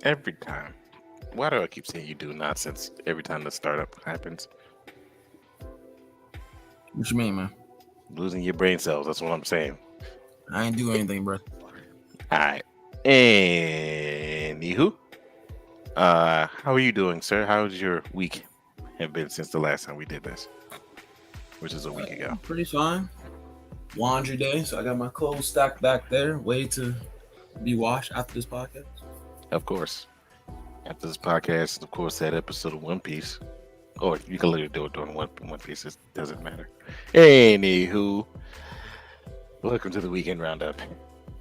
Every time. Why do I keep saying you do nonsense every time the startup happens? What you mean, man? Losing your brain cells. That's what I'm saying. I ain't do anything, bro. All right. Anywho, how are you doing, sir? How's your week have been since the last time we did this, which is a week ago? Pretty fine. Laundry day, so I got my clothes stacked back there, waiting to be washed after this podcast. Of course. After this podcast, of course, that episode of One Piece, or you can literally do it during One Piece. It doesn't matter. Anywho, welcome to the Weekend Roundup,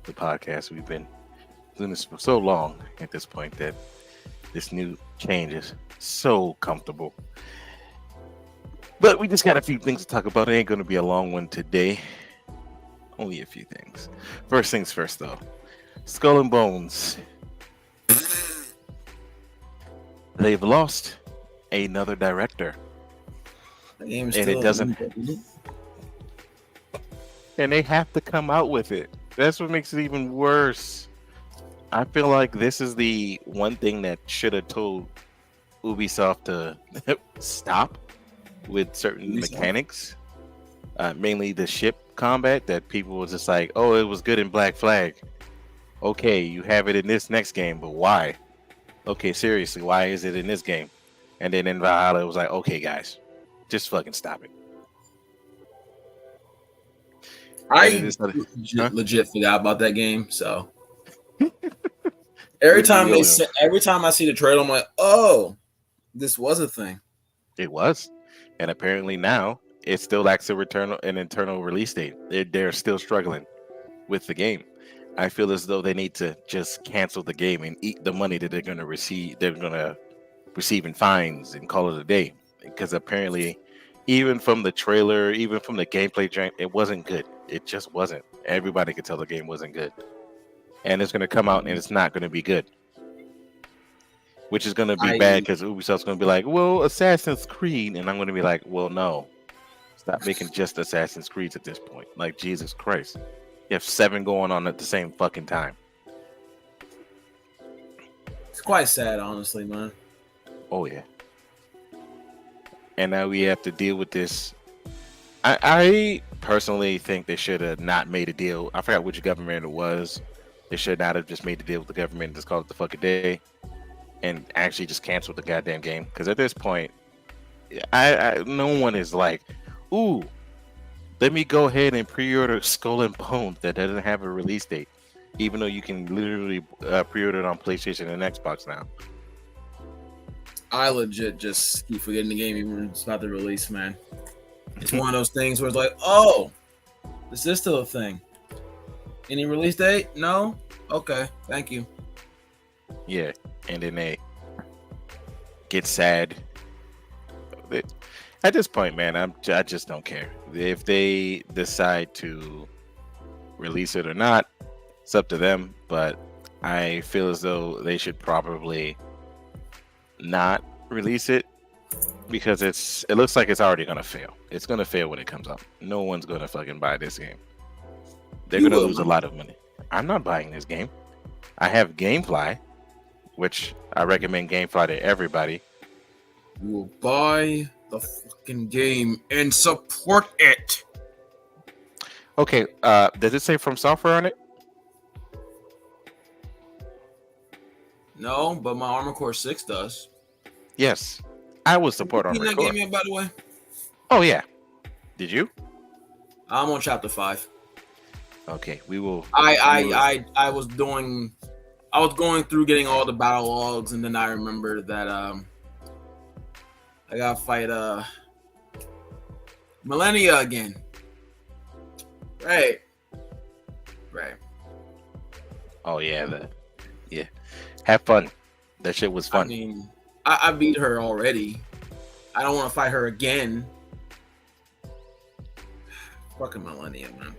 the podcast. We've been doing this for so long at this point that this new change is so comfortable. But we just got a few things to talk about. It ain't going to be a long one today. Only a few things. First things first, though. Skull and Bones. They've lost another director. The game is And still it doesn't. And they have to come out with it. That's what makes it even worse. I feel like this is the one thing that should have told Ubisoft to stop with certain mechanics. Mainly the ship combat that people was just like, oh, it was good in Black Flag. Okay, you have it in this next game, but why? Okay, seriously, why is it in this game? And then in Valhalla, it was like, okay, guys, just fucking stop it. I legit forgot about that game, so every time I see the trailer, I'm like, oh, this was a thing. It was, and apparently now it still lacks an internal release date. They're still struggling with the game. I feel as though they need to just cancel the game and eat the money that they're going to receive. They're going to receive in fines and call it a day, because apparently, even from the trailer, even from the gameplay, it wasn't good. It just wasn't. Everybody could tell the game wasn't good, and it's going to come out and it's not going to be good, which is going to be bad because Ubisoft's going to be like, well, Assassin's Creed, and I'm going to be like, well, no, stop making just Assassin's Creeds at this point. Like, Jesus Christ. You have 7 going on at the same fucking time. It's quite sad, honestly, man. Oh, yeah. And now we have to deal with this. I personally think they should have not made a deal. I forgot which government it was. They should not have just made the deal with the government and just called it the fucking day and actually just canceled the goddamn game. Because at this point, no one is like, ooh, let me go ahead and pre-order Skull and Bones that doesn't have a release date, even though you can literally pre-order it on PlayStation and Xbox now. I legit just keep forgetting the game even when it's about to release, man. It's one of those things where it's like, oh, this is still a thing. Any release date? No? Okay, thank you. Yeah, and then they get sad. At this point, man, I just don't care. If they decide to release it or not, it's up to them. But I feel as though they should probably not release it because it looks like it's already gonna fail. It's gonna fail when it comes out. No one's gonna fucking buy this game. They're gonna lose a lot of money. I'm not buying this game. I have GameFly, which I recommend GameFly to everybody. You will buy the fucking game and support it. Okay, does it say From Software on it? No, but my Armored Core 6 does. Yes, I will support Armored Core. That game yet, by the way? Oh yeah. Did you? I'm on chapter 5. Okay, we will. I was going through getting all the battle logs, and then I remembered that I gotta fight Millennia again. Right. Oh yeah, yeah. Have fun. That shit was fun. I mean, I beat her already. I don't want to fight her again. Fucking Millennia, man.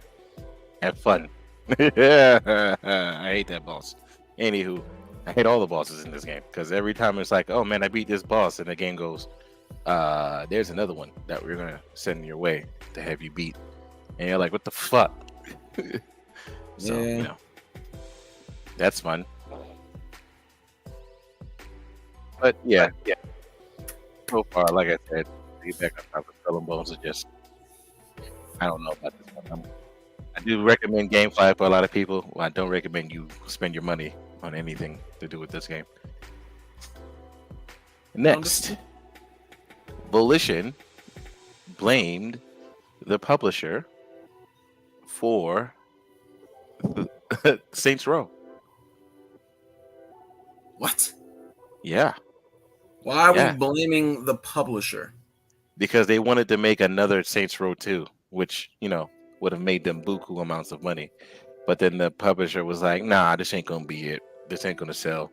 Have fun. I hate that boss. Anywho, I hate all the bosses in this game because every time it's like, oh man, I beat this boss, and the game goes, there's another one that we're gonna send your way to have you beat, and you're like, what the fuck? So yeah. That's fun. But yeah. So far, like I said, to get back on top of Skull and Bones is just I don't know about this one. I do recommend GameFly for a lot of people. Well, I don't recommend you spend your money on anything to do with this game. Next, Volition blamed the publisher for Saints Row. What? Yeah. Why are we blaming the publisher? Because they wanted to make another Saints Row 2, which, would have made them buku amounts of money. But then the publisher was like, nah, this ain't going to be it. This ain't going to sell.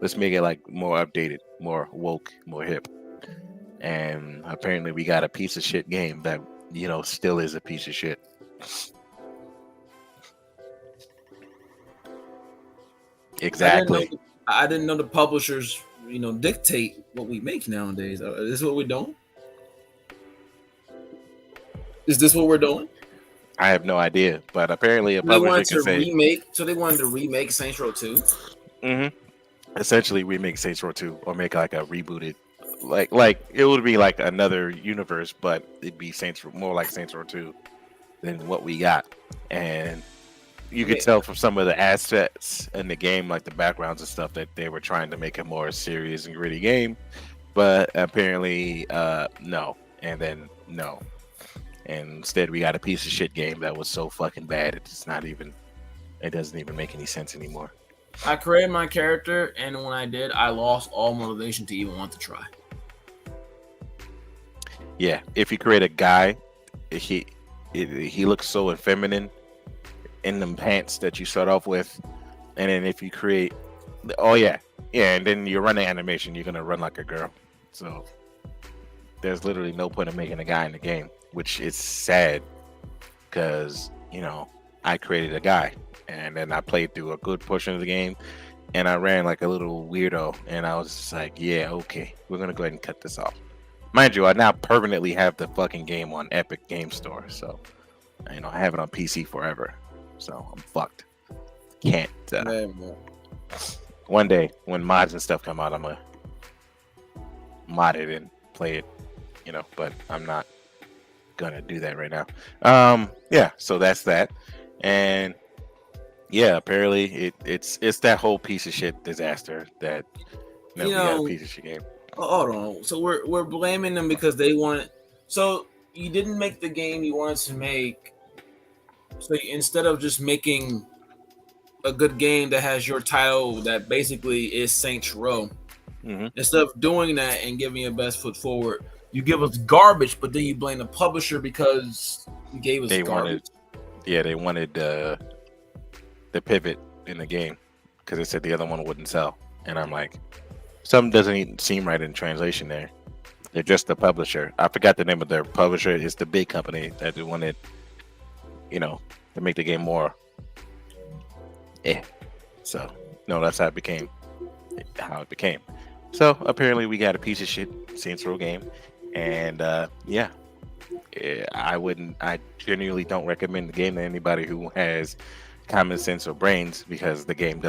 Let's make it like more updated, more woke, more hip. And apparently we got a piece of shit game that, still is a piece of shit. Exactly. I didn't know the publishers, dictate what we make nowadays. Is this what we're doing? Is this what we're doing? I have no idea, but apparently a publisher can say remake. So they wanted to remake Saints Row 2. Mm-hmm. Essentially, remake Saints Row 2 or make like a rebooted, like it would be like another universe, but it'd be more like Saints Row 2 than what we got. And you could tell from some of the assets in the game, like the backgrounds and stuff, that they were trying to make a more serious and gritty game, but apparently no, and then no. And instead, we got a piece of shit game that was so fucking bad. It doesn't even make any sense anymore. I created my character, and when I did, I lost all motivation to even want to try. Yeah, if you create a guy, he looks so feminine in them pants that you start off with, and then if you create, and then you run the animation, you're gonna run like a girl. So there's literally no point in making a guy in the game, which is sad because, I created a guy and then I played through a good portion of the game and I ran like a little weirdo and I was just like, yeah, okay, we're going to go ahead and cut this off. Mind you, I now permanently have the fucking game on Epic Game Store. So, I have it on PC forever. So I'm fucked. Can't. One day when mods and stuff come out, I'm going to mod it and play it, but I'm not gonna do that right now. So that's that. And apparently it's that whole piece of shit disaster that we got a piece of shit game. Hold on. So we're blaming them because they want. So you didn't make the game you wanted to make. So instead of just making a good game that has your title that basically is Saints Row, instead of doing that and giving your best foot forward, you give us garbage, but then you blame the publisher because you gave us garbage. They wanted the pivot in the game because they said the other one wouldn't sell. And I'm like, something doesn't even seem right in translation there. They're just the publisher. I forgot the name of their publisher. It's the big company that they wanted, to make the game more. So, no, that's how it became. So, apparently we got a piece of shit Saints Row game. And I genuinely don't recommend the game to anybody who has common sense or brains because the game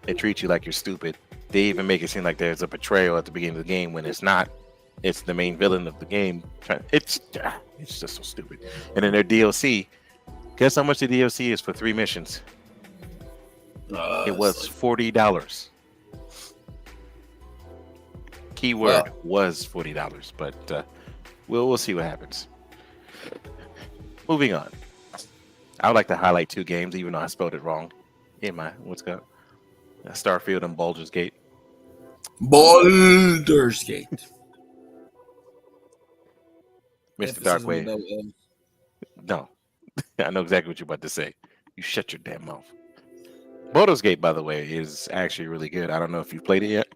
it treats you like you're stupid. They even make it seem like there's a betrayal at the beginning of the game when it's not. It's the main villain of the game. It's just so stupid. And then their DLC, guess how much the DLC is for 3 missions? It was $40. Keyword was $40, but we'll see what happens. Moving on. I would like to highlight 2 games, even though I spelled it wrong. Starfield and Baldur's Gate. Baldur's Gate. Mr. Darkwave. No, I know exactly what you're about to say. You shut your damn mouth. Baldur's Gate, by the way, is actually really good. I don't know if you've played it yet.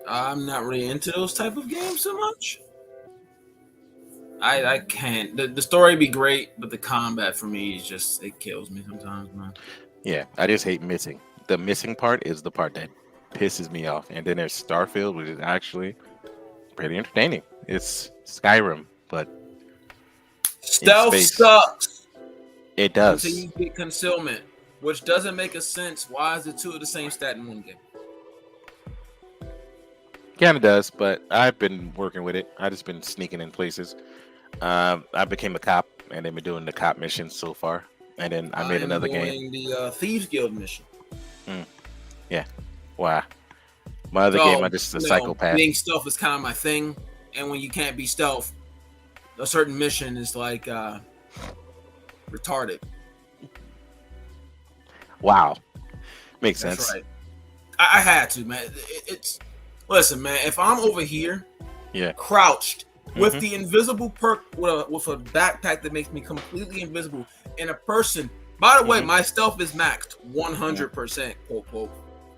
I'm not really into those type of games so much. I can't. The story be great, but the combat for me is just, it kills me sometimes, man. Yeah, I just hate missing. The missing part is the part that pisses me off. And then there's Starfield, which is actually pretty entertaining. It's Skyrim, but stealth sucks. It does. Until you get concealment, which doesn't make a sense. Why is it 2 of the same stat in one game? Kind of does, but I've been working with it. I just been sneaking in places. I became a cop, and they've been doing the cop missions so far. And then I I made am another game. doing the Thieves Guild mission. Yeah, wow. My other game, I'm just a psychopath. Being stealth is kind of my thing, and when you can't be stealth, a certain mission is like retarded. Wow, makes That's sense. right. I had to, man. It's listen, man. If I'm over here, Yeah, crouched with Mhm. the invisible perk with a backpack that makes me completely invisible, and a person. By the way, Mhm. my stealth is maxed 100%. Quote quote.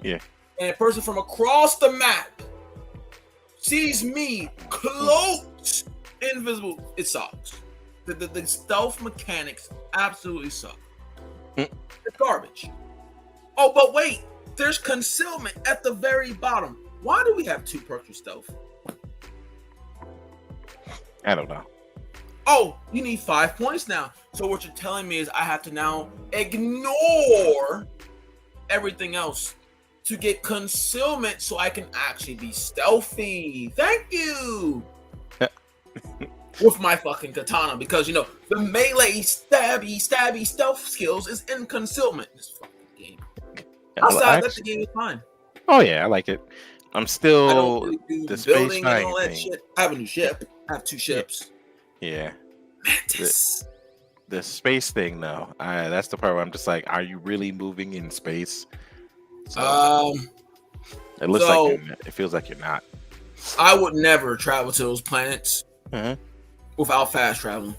Yeah. And a person from across the map sees me close, invisible. It sucks. The stealth mechanics absolutely suck. Mm. It's garbage. Oh, but wait, there's concealment at the very bottom. Why do we have 2 perks with stealth? I don't know. Oh, you need 5 points now. So what you're telling me is I have to now ignore everything else to get concealment so I can actually be stealthy. Thank you. With my fucking katana, because the melee stabby stealth skills is in concealment. This fucking game. Outside that, the game is fine. Oh yeah, I like it. I'm I don't still really do the the space building and all flying that thing. shit. I have a new ship. I have 2 ships. Yeah, Mantis. the space thing though. That's the part where I'm just like, are you really moving in space? So it looks so- like it feels like you're not. I would never travel to those planets Uh-huh. without fast traveling.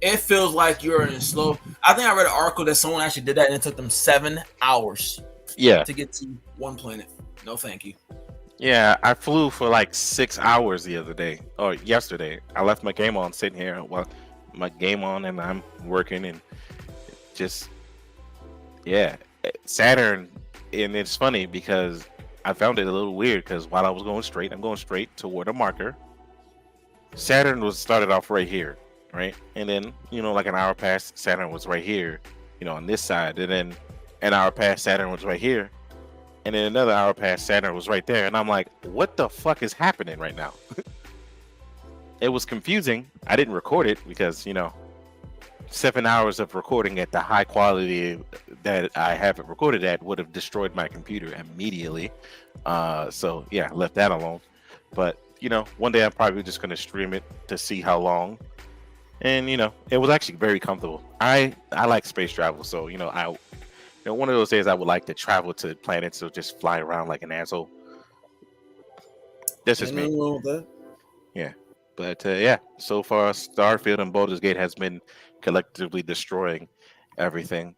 It feels like you're in slow. I think I read an article that someone actually did that, and it took them 7 hours Yeah, to get to one planet. No, thank you. yeah. I flew for like 6 hours the other day or yesterday. I left my game on sitting here. Well, my game on, and I'm working, and just Saturn. And it's funny because I found it a little weird because while I was going straight, I'm going straight toward a marker. Saturn was started off right here, right? And then, like an hour past, Saturn was right here, on this side. And then an hour past, Saturn was right here. And then another hour past, Saturn was right there. And I'm like, what the fuck is happening right now? It was confusing. I didn't record it because, 7 hours of recording at the high quality that I have it recorded at would have destroyed my computer immediately. So yeah, left that alone. But one day I'm probably just going to stream it to see how long. And it was actually very comfortable. I like space travel, so one of those days I would like to travel to planets or just fly around like an asshole. That's just Ain't me. nothing wrong with that. But yeah, so far Starfield and Baldur's Gate has been collectively destroying everything.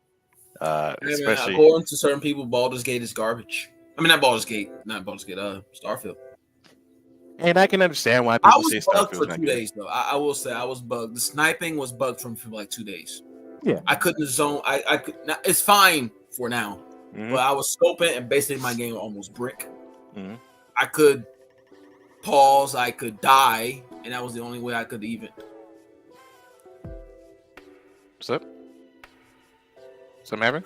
Hey, man, Especially according to certain people, Baldur's Gate is garbage. I mean, not Baldur's Gate. Starfield. and I can understand why I people was say bugged for Starfield's not 2 good. days, though. I will say I was bugged. The sniping was bugged for like 2 days. Yeah. I couldn't zone. I could. Not, it's fine for now, Mhm. but I was scoping, and basically my game almost brick. Mhm. I could pause. I could die, and that was the only way I could even. What's up? Something happened?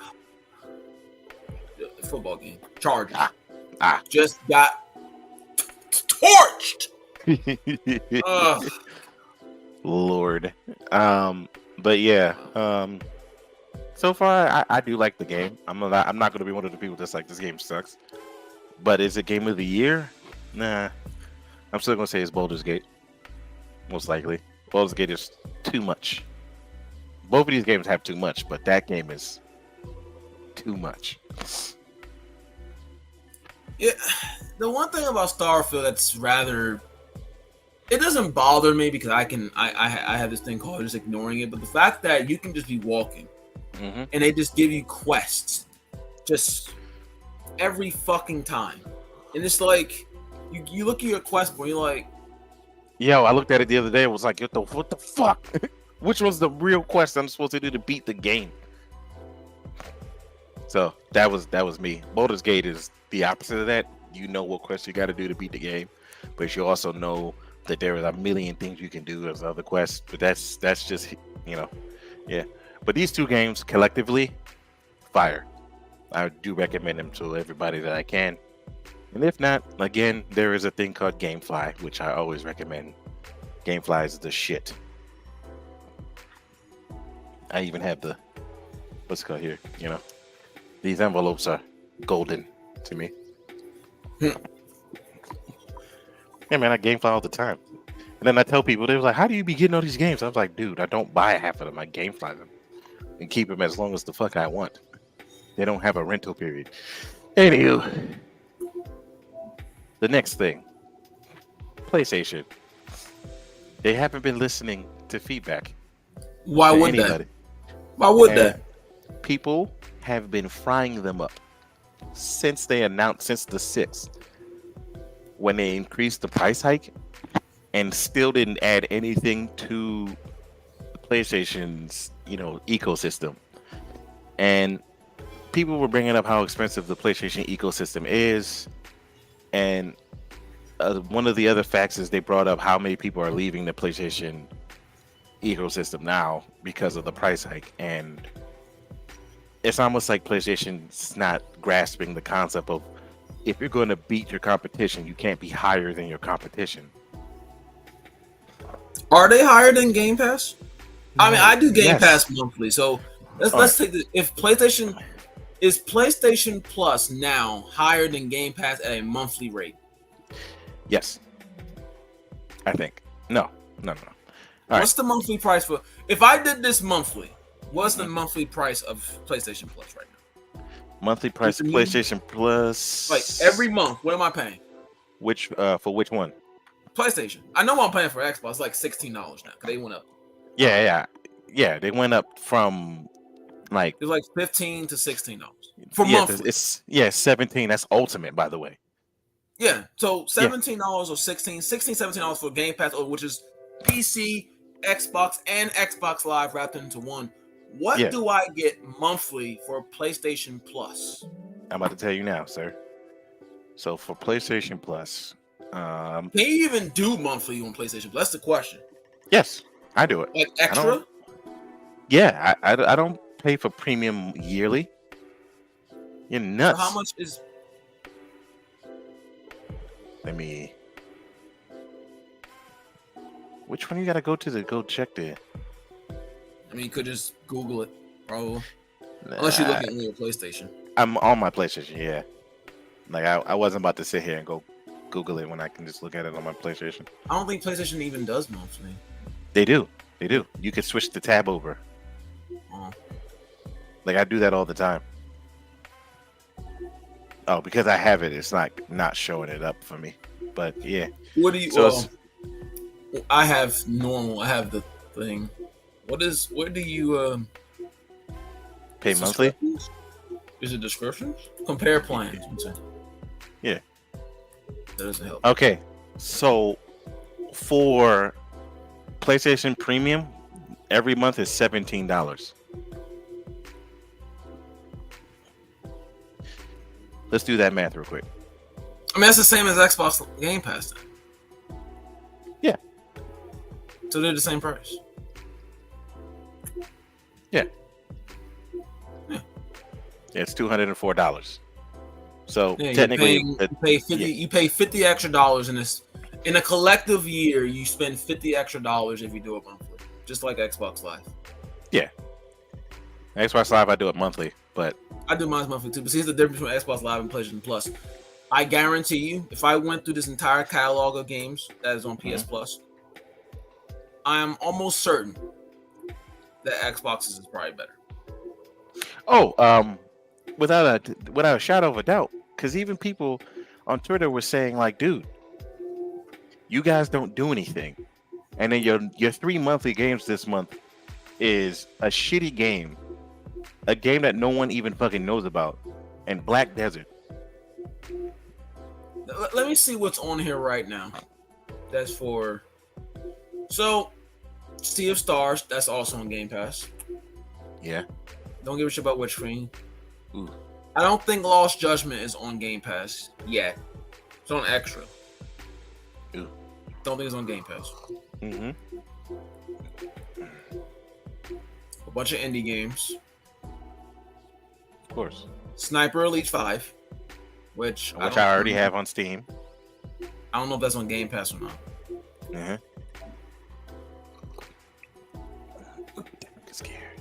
The football game. Chargers. Ah. Just got torched. Ugh. Lord. But yeah. So far I do like the game. I'm not gonna be one of the people that's like this game sucks. But is it game of the year? Nah. I'm still gonna say it's Baldur's Gate. Most likely. Baldur's Gate is too much. Both of these games have too much, but that game is too much. Yeah, the one thing about Starfield that's rather, it doesn't bother me because I have this thing called just ignoring it. But the fact that you can just be walking Mm-hmm. and they just give you quests, just every fucking time, and it's like you look at your quest board, you're like, Yo, I looked at it the other day. It was like, what the fuck? Which was the real quest I'm supposed to do to beat the game? So that was me. Baldur's Gate is the opposite of that. You know what quest you got to do to beat the game, but you also know that there is a million things you can do as other quests. But that's just yeah. But these two games collectively, fire. I do recommend them to everybody that I can. And if not, again, there is a thing called GameFly, which I always recommend. GameFly is the shit. I even have the what's it called here. You know, these envelopes are golden to me. Yeah, man, I GameFly all the time. And then I tell people, they was like, "How do you be getting all these games?" I was like, "Dude, I don't buy half of them. I GameFly them and keep them as long as the fuck I want. They don't have a rental period." Anywho, the next thing, PlayStation. They haven't been listening to feedback. Why to would anybody. that? Why would And that? people have been frying them up since they announced, since the 6th, when they increased the price hike and still didn't add anything to the PlayStation's, ecosystem. And people were bringing up how expensive the PlayStation ecosystem is. And one of the other facts is they brought up how many people are leaving the PlayStation ecosystem now because of the price hike. And it's almost like PlayStation's not grasping the concept of, if you're going to beat your competition, you can't be higher than your competition. Are they higher than Game Pass? I mean, I do Game Yes. Pass monthly, so let's take this. If PlayStation is PlayStation Plus now higher than Game Pass at a monthly rate? Yes, I think. No. All What's the monthly price for? If I did this monthly, what's the monthly price of PlayStation Plus right now? Monthly price of PlayStation Plus. Like every month, what am I paying? Which for which one? PlayStation. I know I'm paying for Xbox. It's like $16 now because they went up. Yeah. They went up from like It's like $15 to $16 for monthly. monthly. It's 17. That's ultimate, by the way. Yeah, so $17 or $16, $17 for Game Pass, which is PC, Xbox, and Xbox Live wrapped into one. What do I get monthly for PlayStation Plus? I'm about to tell you now, sir. So for PlayStation Plus, can you even do monthly on PlayStation Plus? That's the question. Yes, I do it. Like extra? I don't pay for premium yearly. You're nuts. So how much is? Let me. Which one you gotta go to go check the? I mean, you could just Google it, probably. Unless you're looking at your PlayStation. I'm on my PlayStation, yeah. Like I wasn't about to sit here and go Google it when I can just look at it on my PlayStation. I don't think PlayStation even does monthly. They do. You can switch the tab over. Like I do that all the time. Oh, because I have it, it's not showing it up for me. But yeah. What do you? I have normal. I have the thing. What do you pay monthly? Is it descriptions? Compare plans. Yeah. That doesn't help. Okay. So for PlayStation Premium, every month is $17. Let's do that math real quick. I mean, that's the same as Xbox Game Pass then. Yeah. So they're the same price. Yeah. It's $204. So technically, you pay $50 extra in this. In a collective year, you spend $50 extra if you do it monthly, just like Xbox Live. Yeah. Xbox Live, I do it monthly, but I do mine monthly too. But see, here's the difference between Xbox Live and PlayStation Plus. I guarantee you, if I went through this entire catalog of games that is on PS Plus, I am almost certain that Xbox's is probably better. Oh, without a shadow of a doubt, because even people on Twitter were saying like, dude, you guys don't do anything, and then your 3 monthly games this month is a shitty game, a game that no one even fucking knows about, and Black Desert. Let me see what's on here right now. That's for Sea of Stars. That's also on Game Pass. Yeah. Don't give a shit about which screen. Ooh. I don't think Lost Judgment is on Game Pass yet. It's on Extra. Ooh. Don't think it's on Game Pass. Mm-hmm. A bunch of indie games. Of course. Sniper Elite 5. which I already have on Steam. I don't know if that's on Game Pass or not. Uh-huh. Scared.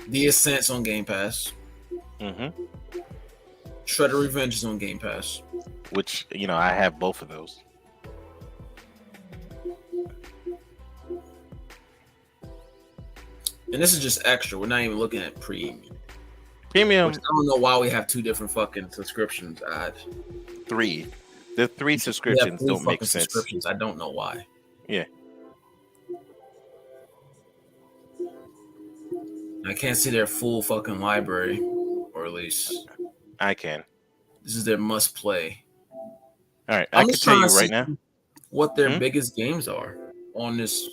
The Ascent's on Game Pass. Mm-hmm. Shredder Revenge is on Game Pass. Which, I have both of those. And this is just extra. We're not even looking at premium. Premium. Which I don't know why we have two different fucking subscriptions. Three. The three subscriptions don't make sense. Subscriptions. I don't know why. Yeah. I can't see their full fucking library, or at least I can. This is their must play. All right, I can tell you right now what their biggest games are on this.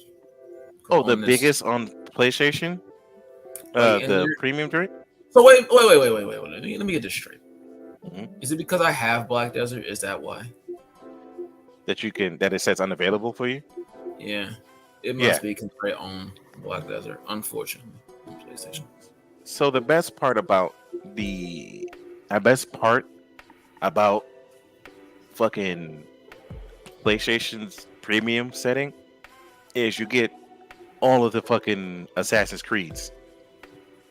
Biggest on PlayStation, the premium drink. So wait. Let me get this straight. Mm-hmm. Is it because I have Black Desert? Is that why? That it says unavailable for you? Yeah, it must be because I own Black Desert. Unfortunately, on PlayStation. So the best part about fucking PlayStation's premium setting is you get all of the fucking Assassin's Creeds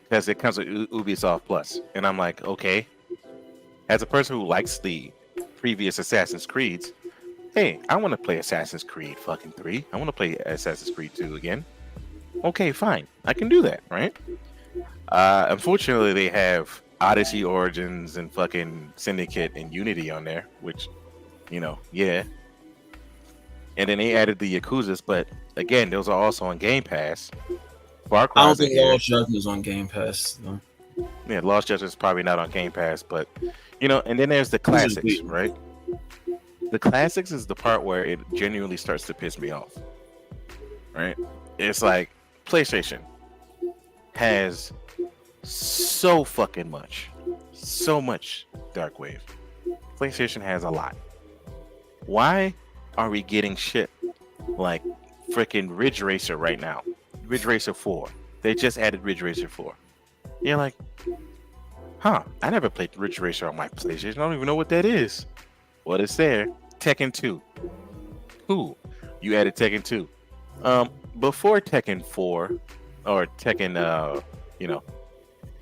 because it comes with Ubisoft Plus, and I'm like, okay. As a person who likes the previous Assassin's Creeds, hey, I want to play Assassin's Creed fucking 3. I want to play Assassin's Creed 2 again. Okay, fine, I can do that, right? Unfortunately, they have Odyssey Origins and fucking Syndicate and Unity on there, which, yeah. And then they added the Yakuzas, but again, those are also on Game Pass. I don't think Lost Judgment is on Game Pass. No. Yeah, Lost Judgment is probably not on Game Pass, but and then there's the classics, right? The classics is the part where it genuinely starts to piss me off, right? It's like PlayStation has so much Dark Wave. PlayStation has a lot. Why are we getting shit like freaking Ridge Racer right now? Ridge Racer 4. They just added Ridge Racer 4. You're like, I never played Ridge Racer on my PlayStation. I don't even know what that is. Well, it's there. Tekken 2. Who? You added Tekken 2. Before Tekken 4 or Tekken,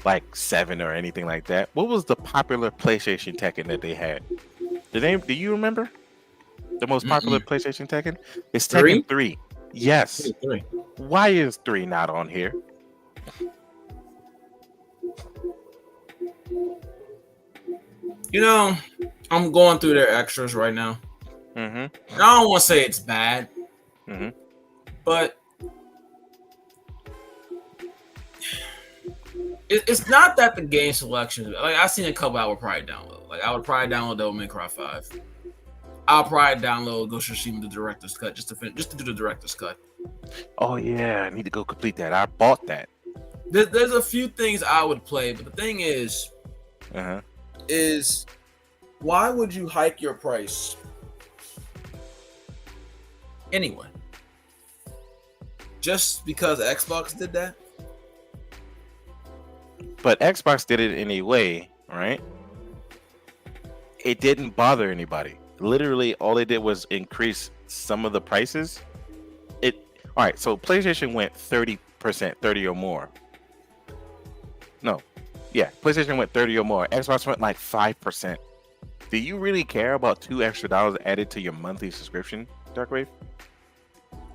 like 7 or anything like that, what was the popular PlayStation Tekken that they had? Do you remember? The most popular PlayStation Tekken? It's Tekken 3. Yes. 3. Why is 3 not on here? I'm going through their extras right now. Mm-hmm. I don't want to say it's bad, but it's not that the game selection. Like I've seen a couple I would probably download. Like I would probably download Devil May Cry 5. I'll probably download Ghost of Tsushima the director's cut just to do the director's cut. Oh yeah, I need to go complete that. I bought that. There's a few things I would play, but the thing is why would you hike your price anyway? Just because Xbox did that? But Xbox did it anyway, right? It didn't bother anybody. Literally, all they did was increase some of the prices. All right, so PlayStation went 30%, 30 or more. No. Yeah, PlayStation went 30 or more. Xbox went like 5%. Do you really care about $2 extra added to your monthly subscription, Darkwave?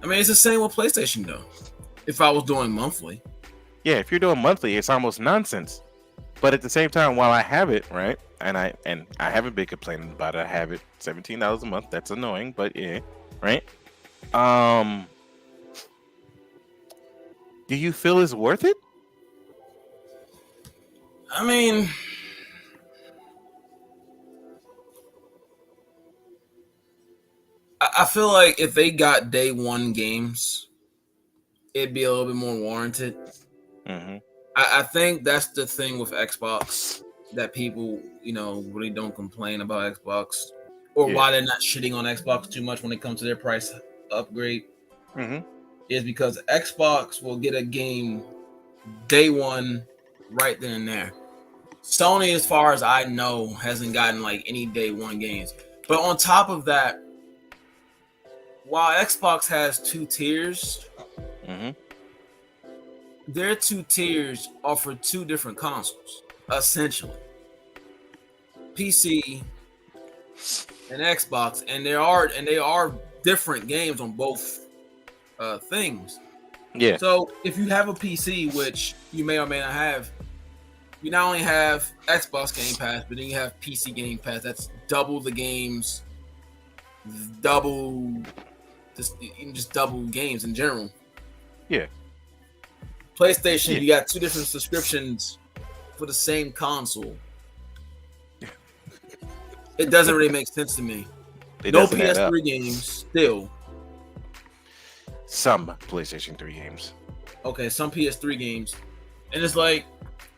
I mean, it's the same with PlayStation though. If I was doing monthly. Yeah, if you're doing monthly, it's almost nonsense. But at the same time, while I have it, right, and I haven't been complaining about it. I have it $17 a month. That's annoying, but yeah, right? Do you feel it's worth it? I mean, I feel like if they got day one games, it'd be a little bit more warranted. I think that's the thing with Xbox that people, really don't complain about Xbox, or why they're not shitting on Xbox too much when it comes to their price upgrade. Is because Xbox will get a game day one right then and there. Sony, as far as I know, hasn't gotten like any day one games. But on top of that, while Xbox has 2 tiers, Mm-hmm. their 2 tiers are for 2 different consoles, essentially. PC and Xbox, and they are different games on both things. Yeah. So if you have a PC, which you may or may not have, you not only have Xbox Game Pass, but then you have PC Game Pass. That's double the games, just double games in general. Yeah. PlayStation, Yeah. you got 2 different subscriptions for the same console. It doesn't really make sense to me. It No doesn't add up. PS3 games still. Some PlayStation 3 games. Okay, some PS3 games. And it's like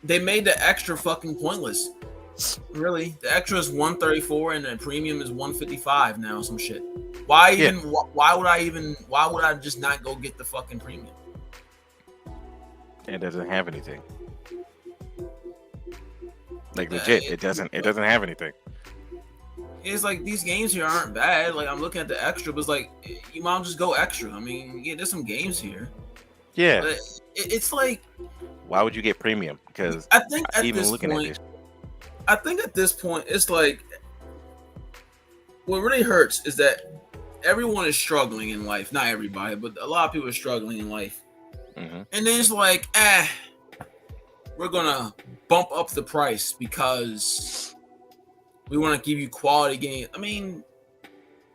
they made the extra fucking pointless. Really? The extra is $134 and the premium is $155 now, some shit. Why even why would I just not go get the fucking premium? It doesn't have anything. Like legit, it doesn't have anything. It's like these games here aren't bad. Like I'm looking at the extra, but it's like you might just go extra. I mean, yeah, there's some games here. Yeah. But it's like Why would you get premium? Because I think at even this looking point, at this, I think at this point, it's like what really hurts is that everyone is struggling in life. Not everybody, but a lot of people are struggling in life. mm-hmm. And then it's like, we're gonna bump up the price because we want to give you quality games. I mean,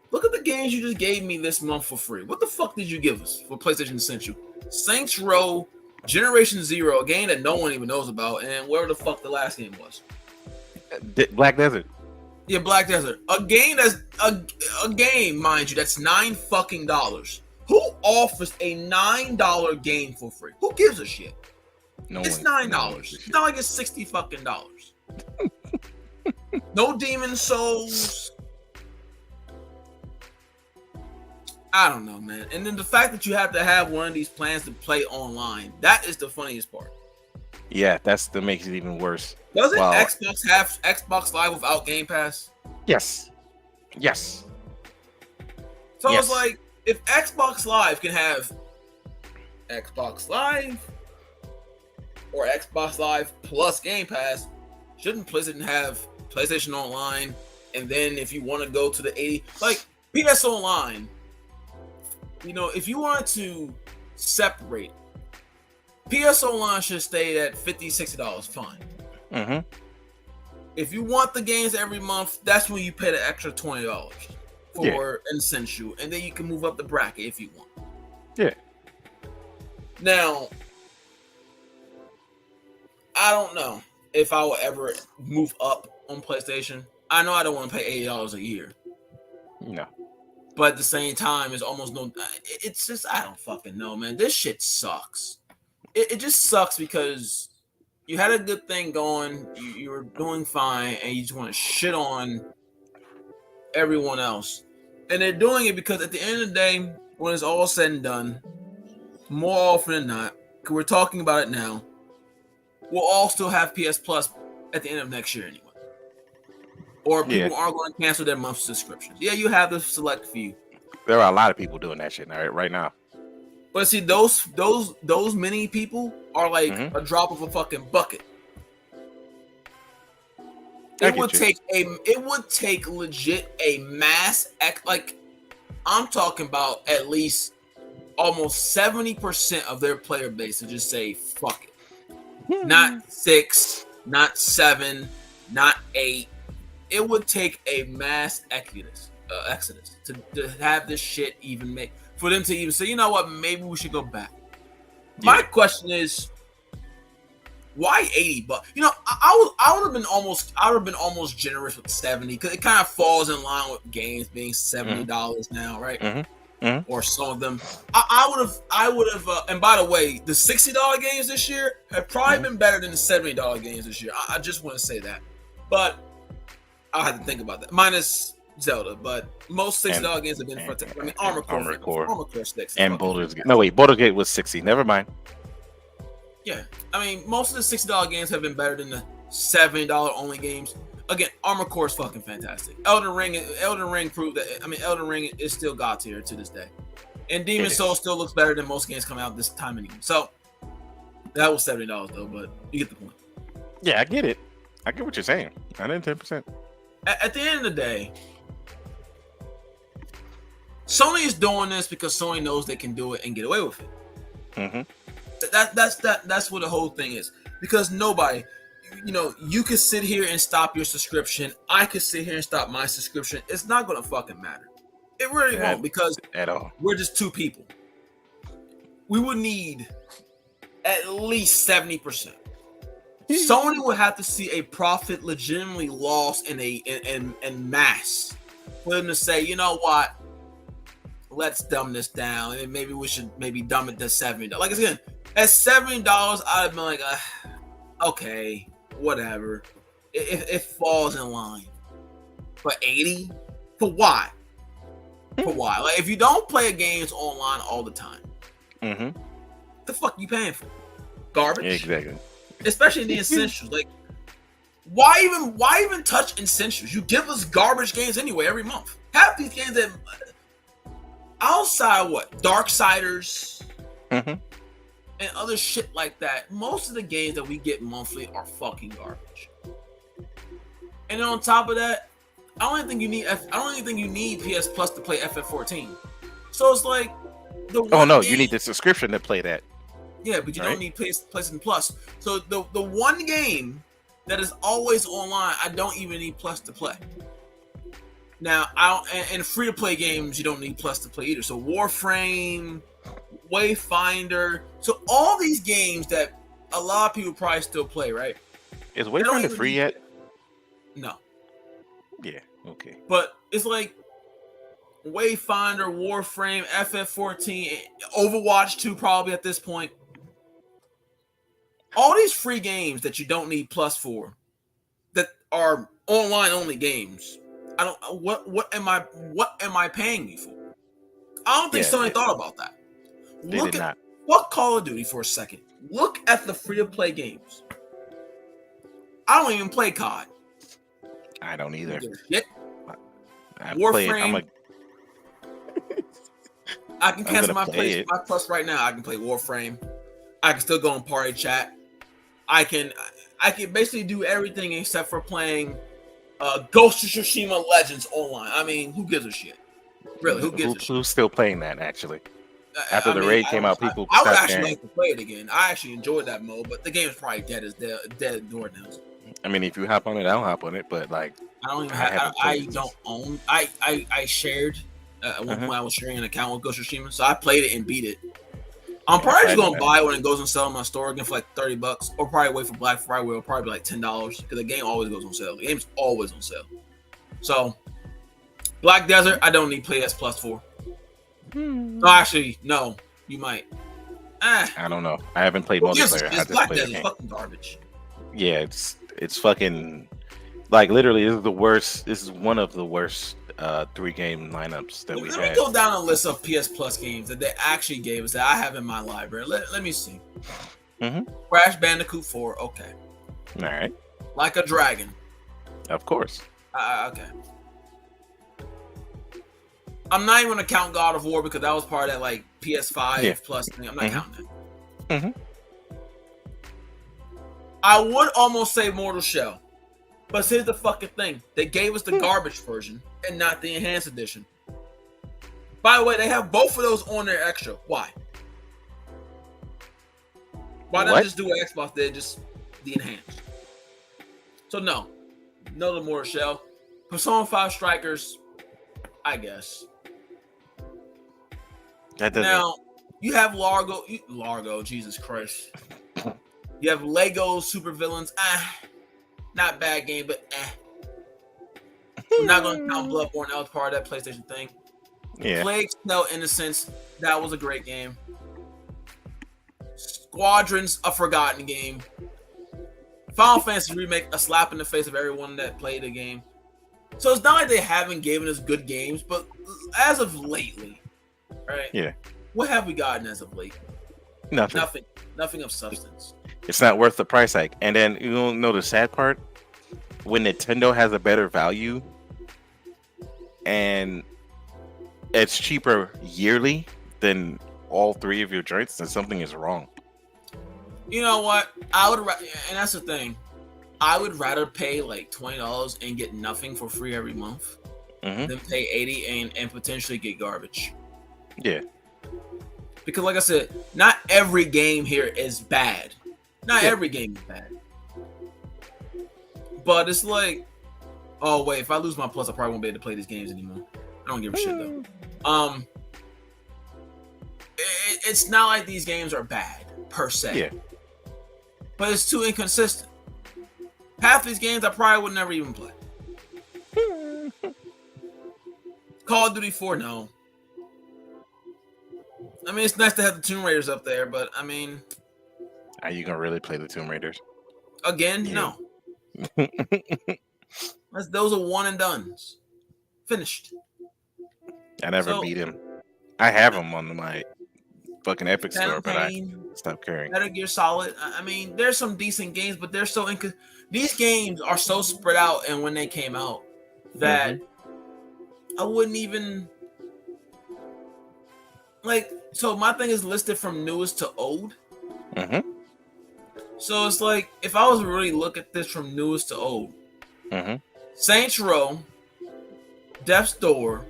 look at the games you just gave me this month for free. What the fuck did you give us for PlayStation Essential? Saints Row, Generation Zero, a game that no one even knows about, and whatever the fuck the last game was. Black Desert. Yeah, Black Desert. A game that's a game, mind you, that's $9 fucking dollars. Who offers a $9 game for free? Who gives a shit? It's $9. It's not like it's $60 fucking dollars. No Demon Souls. I don't know, man. And then the fact that you have to have one of these plans to play online, that is the funniest part. Yeah, that makes it even worse. Doesn't Wow. Xbox have Xbox Live without Game Pass? Yes. Yes. So Yes. it's like, if Xbox Live can have Xbox Live or Xbox Live plus Game Pass, shouldn't PlayStation have PlayStation Online? And then if you want to go to the 80, like PS Online, you know, if you wanted to separate, PS Online should stay at $50, $60, fine. Mm-hmm. If you want the games every month, that's when you pay the extra $20 for an Essential, and then you can move up the bracket if you want. Yeah. Now, I don't know if I will ever move up on PlayStation. I know I don't want to pay $80 a year, No. but at the same time, it's almost no. It's just I don't fucking know, man. This shit sucks. It just sucks because you had a good thing going, you were doing fine, and you just want to shit on everyone else. And they're doing it because at the end of the day, when it's all said and done, more often than not, because we're talking about it now, we'll all still have PS Plus at the end of next year anyway. Or people are going to cancel their month subscriptions. Yeah, you have the select few. There are a lot of people doing that shit right now. But see, those many people are like a drop of a fucking bucket. It would take legit a mass like I'm talking about at least almost 70% of their player base to just say fuck it. Not 6, not 7, not 8. It would take a mass exodus to have this shit even make for them to even say, you know what, maybe we should go back. Yeah. My question is, why $80? You know, I would have been almost generous with 70 because it kind of falls in line with games being $70 now, right? Mm-hmm. Or some of them. I would have. And by the way, the $60 games this year have probably been better than the $70 games this year. I just want to say that, but I had to think about that. Minus Zelda, but most $60 games have been fantastic. I mean, Armored Core 6. And Baldur's Gate. No, wait, Baldur's Gate was $60. Never mind. Yeah, I mean, most of the $60 games have been better than the $70 only games. Again, Armored Core is fucking fantastic. Elden Ring proved that. I mean, Elden Ring is still God tier to this day, and Demon Souls still looks better than most games coming out this time anyway. So that was $70 though, but you get the point. Yeah, I get it. I get what you're saying. 110%. At the end of the day, Sony is doing this because Sony knows they can do it and get away with it. Mm-hmm. That's what the whole thing is. Because nobody, you could sit here and stop your subscription. I could sit here and stop my subscription. It's not gonna fucking matter. It really won't, because at all. We're just two people. We would need at least 70%. Sony would have to see a profit legitimately lost in mass for them to say, you know what, let's dumb this down, and maybe we should dumb it to $70. Like, again, at $70, I'd be like, okay, whatever. It falls in line. But 80, for why? For why? Like, if you don't play games online all the time, the fuck you paying for? Garbage. Exactly. Especially in the essentials. Like, why even touch essentials? You give us garbage games anyway every month. Half these games that outside Darksiders and other shit like that, most of the games that we get monthly are fucking garbage. And then on top of that, I don't even think you need PS Plus to play FF14. So it's like you need the subscription to play that. Yeah, but you don't need PlayStation Plus. So the one game that is always online, I don't even need Plus to play. Now, and free to play games, you don't need Plus to play either. So Warframe, Wayfinder, so all these games that a lot of people probably still play, right? Is Wayfinder free yet? No. Yeah. Okay. But it's like Wayfinder, Warframe, FF14, Overwatch 2 probably at this point. All these free games that you don't need Plus for, that are online only games. I don't. What am I paying you for? I don't think Sony thought about that. They did not. Fuck Call of Duty for a second. Look at the free to play games. I don't even play COD. I don't either. Shit. Warframe. I can cancel my Plus right now. I can play Warframe. I can still go on party chat. I can basically do everything except for playing Ghost of Tsushima Legends online. I mean, who gives a shit? Really, who gives a shit? Who's still playing that, actually? After the raid came out, people I would actually like to play it again. I actually enjoyed that mode, but the game is probably dead door now. I mean, if you hop on it, I'll hop on it, but like I don't even have. I don't own. I shared at one point. I was sharing an account with Ghost of Tsushima, so I played it and beat it. I'm probably just gonna buy it when it goes on sale in my store again for like $30, or probably wait for Black Friday where it'll probably be like $10 because the game always goes on sale. The game's always on sale. So Black Desert, I don't need PS Plus for. No, actually, no. You might. I don't know. I haven't played multiplayer. It's Black Desert, fucking garbage. Yeah, it's fucking like literally. This is the worst. This is one of the worst 3-game lineups that we had. Let me go down a list of PS Plus games that they actually gave us that I have in my library. Let me see. Crash Bandicoot 4. Okay. All right. Like a Dragon. Of course. Okay. I'm not even gonna count God of War because that was part of that like PS5 Plus thing. I'm not counting that. I would almost say Mortal Shell, but here's the fucking thing: they gave us the garbage version and not the enhanced edition. By the way, they have both of those on their extra. Why? Why not just do what Xbox did, just the enhanced? So no the Mortal Shell. Persona 5 Strikers, I guess. Now, you have Largo, Jesus Christ. You have Lego Supervillains. Not bad game, but I'm not going to count Bloodborne. That was part of that PlayStation thing. Yeah. Plague Tale Innocence. That was a great game. Squadrons, a forgotten game. Final Fantasy Remake, a slap in the face of everyone that played the game. So it's not like they haven't given us good games, but as of lately, right? Yeah. What have we gotten as of late? Nothing. Nothing of substance. It's not worth the price hike. And then you don't know the sad part when Nintendo has a better value and it's cheaper yearly than all three of your joints, then something is wrong. You know what? And that's the thing. I would rather pay like $20 and get nothing for free every month than pay $80 and potentially get garbage. Yeah. Because like I said, not every game here is bad. Not every game is bad. But it's like, oh wait, if I lose my plus, I probably won't be able to play these games anymore. I don't give a shit though. It's not like these games are bad per se. Yeah. But it's too inconsistent. Half these games I probably would never even play. Call of Duty 4, no. I mean, it's nice to have the Tomb Raiders up there, but I mean, Are you gonna really play the Tomb Raiders? Again, Yeah. no. Those are one and dones. Finished. I never beat him. I have him on my fucking Epic Store, but I stopped caring. Metal Gear Solid. I mean, there's some decent games, but they're so these games are so spread out, and when they came out, that I wouldn't even like. So my thing is listed from newest to old. So it's like if I was to really look at this from newest to old, Saints Row, Death's Door,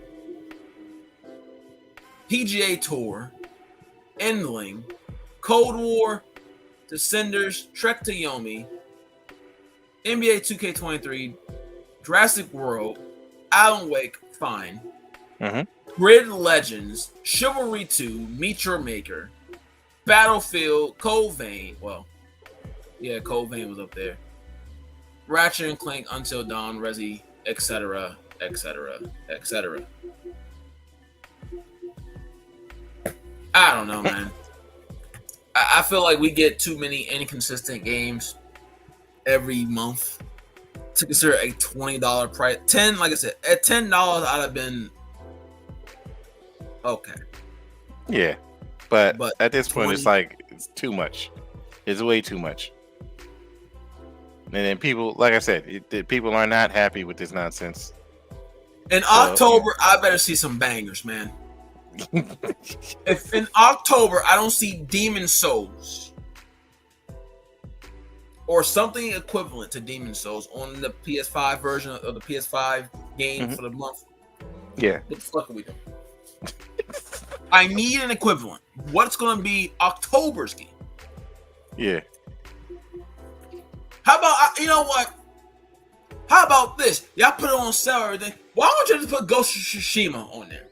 PGA Tour, Endling, Cold War, Descenders, Trek to Yomi, NBA 2K23, Jurassic World, Alan Wake, fine. Grid Legends, Chivalry 2, Meet Your Maker, Battlefield, Code Vein. Well, yeah, Code Vein was up there. Ratchet and Clank, Until Dawn, Resi, etc., etc., etc. I don't know, man. I feel like we get too many inconsistent games every month to consider a $20 price. Like I said, at $10, I'd have been okay. Yeah, but at this 20, point, it's like it's too much. It's way too much. And then people, like I said, people are not happy with this nonsense. In October, I better see some bangers, man. If in October I don't see Demon Souls or something equivalent to Demon Souls on the PS5 version of the PS5 game for the month, what the fuck are we doing? I need an equivalent. What's going to be October's game? Yeah. How about, you know what? How about this? Y'all put it on sale or everything. Why don't you just put Ghost of Tsushima on there?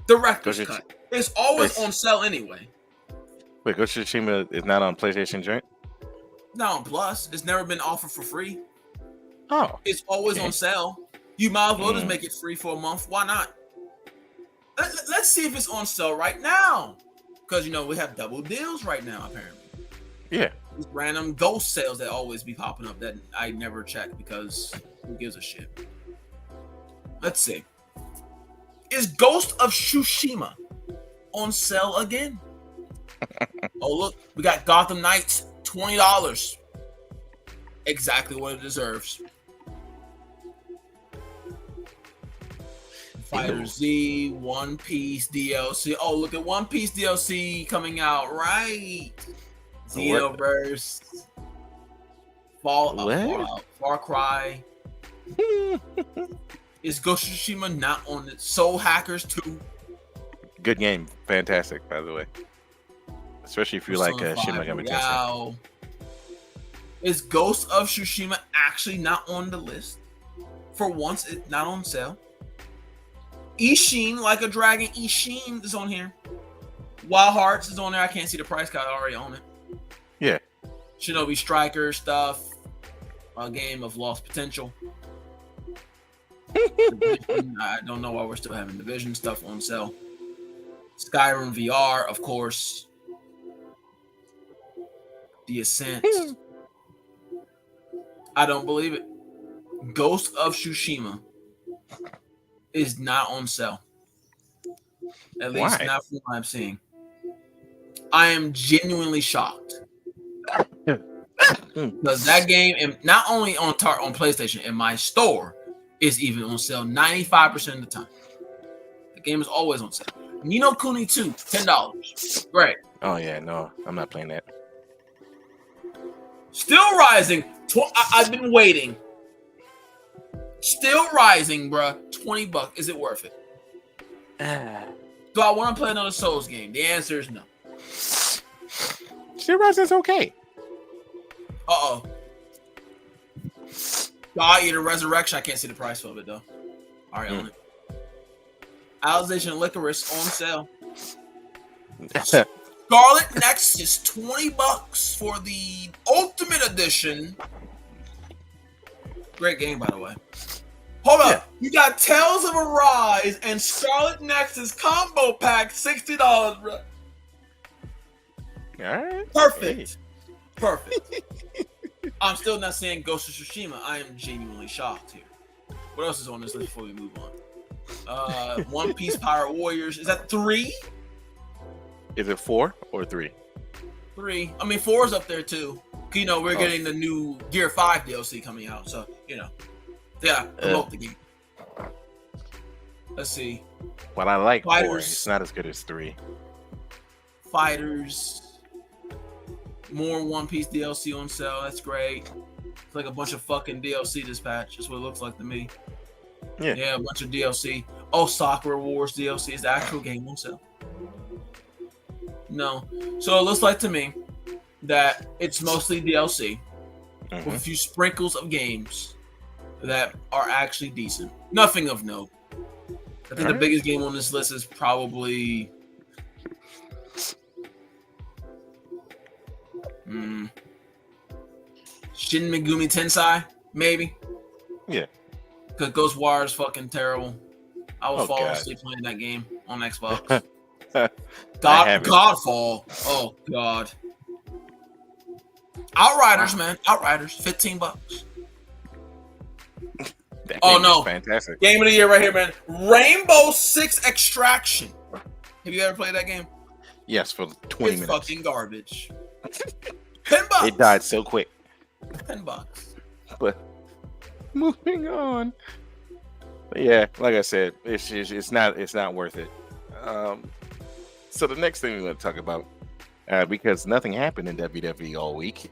Director's cut. It's always on sale anyway. Wait, Ghost of Tsushima is not on PlayStation Joint? Not on Plus. It's never been offered for free. Oh. It's always on sale. You might as well just make it free for a month. Why not? Let's see if it's on sale right now. Because, we have double deals right now, apparently. Yeah. These random ghost sales that always be popping up that I never check because who gives a shit? Let's see. Is Ghost of Tsushima on sale again? Oh, look. We got Gotham Knights, $20. Exactly what it deserves. Fighter Z, One Piece DLC. Oh, look at One Piece DLC coming out, right? Xenoverse. Far Cry. Is Ghost of Tsushima not on it? Soul Hackers 2. Good game. Fantastic, by the way. Especially if you like Shin Megami Tensei. Is Ghost of Tsushima actually not on the list? For once, it's not on sale. Ishin, Like a Dragon, Ishin is on here. Wild Hearts is on there. I can't see the price card. I already own it. Yeah. Shinobi Striker stuff. A game of lost potential. I don't know why we're still having Division stuff on sale. Skyrim VR, of course. The Ascent. I don't believe it. Ghost of Tsushima is not on sale. At least not from what I'm seeing. I am genuinely shocked. Because that game, and not only on PlayStation, in my store, is even on sale 95% of the time. The game is always on sale. Ni no Kuni 2, $10. Great. Oh yeah, no, I'm not playing that. Still rising. I've been waiting. Still rising, bruh. $20. Is it worth it? Do I want to play another Souls game? The answer is no. Still Rising's okay. Uh-oh. God Eater Resurrection. I can't see the price of it, though. All right, on it. Alicization Licorice on sale. Scarlet Nexus, $20 for the Ultimate Edition. Great game, by the way. Hold up. You got Tales of Arise and Scarlet Nexus combo pack, $60, bro. All right. Perfect. Perfect. I'm still not saying Ghost of Tsushima. I am genuinely shocked here. What else is on this list before we move on? One Piece Pirate Warriors. Is that 3? Is it 4 or 3? 3. I mean, 4 is up there too. You know, we're getting the new Gear 5 DLC coming out, so you know, yeah, promote the game. Let's see. Well, I like Fighters. 4. It's not as good as 3. Fighters. More One Piece DLC on sale. That's great. It's like a bunch of fucking DLC dispatch. That's what it looks like to me. Yeah, a bunch of DLC. Oh, Sakura Wars DLC is the actual game on sale. No. So it looks like to me that it's mostly DLC with a few sprinkles of games that are actually decent. Nothing of note. I think the biggest game on this list is probably Shin Megami Tensei, maybe. Yeah. Because Ghostwire is fucking terrible. I was falling God. asleep playing that game on Xbox. Godfall. Oh God. Outriders, man. Outriders. $15. Oh no. Fantastic. Game of the year right here, man. Rainbow Six Extraction. Have you ever played that game? Yes, for 20 It's minutes. fucking garbage. $10. It died so quick. $10. But moving on. But yeah, like I said, it's not worth it. So the next thing we want to talk about, because nothing happened in WWE all week,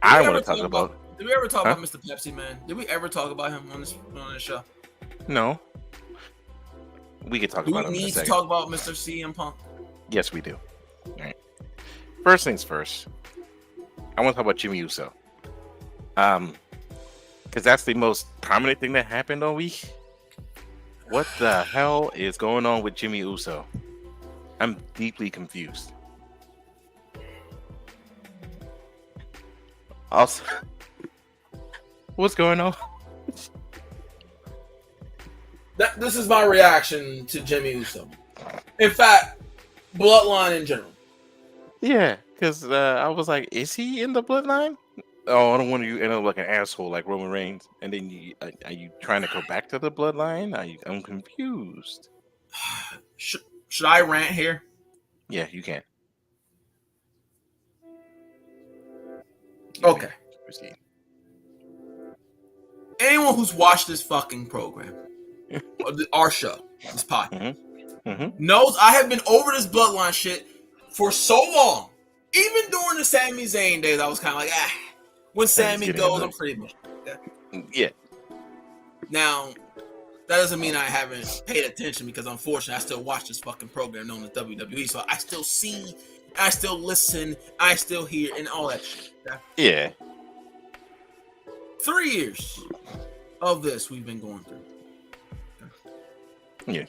I want to talk about. Did we ever talk about Mr. Pepsi, man? Did we ever talk about him on this show? No. We could talk about him in a Do we need to second. talk about Mr. CM Punk? Yes, we do. All right. First things first. I want to talk about Jimmy Uso. Because that's the most prominent thing that happened all week. What the hell is going on with Jimmy Uso? I'm deeply confused. Also, what's going on? This is my reaction to Jimmy Uso. In fact, Bloodline in general. Yeah, because I was like, is he in the bloodline? Oh, I don't want you to end up like an asshole like Roman Reigns. And then are you trying to go back to the bloodline? I'm confused. Should I rant here? Yeah, you can. Okay. Proceed. Anyone who's watched this fucking program, or our show, this podcast, knows I have been over this bloodline shit for so long. Even during the Sami Zayn days, I was kind of like, when Sami goes, I'm pretty much. Yeah. Now, that doesn't mean I haven't paid attention because unfortunately, I still watch this fucking program known as WWE. So I still see, I still listen, I still hear, and all that shit. Yeah. 3 years of this we've been going through. Yeah.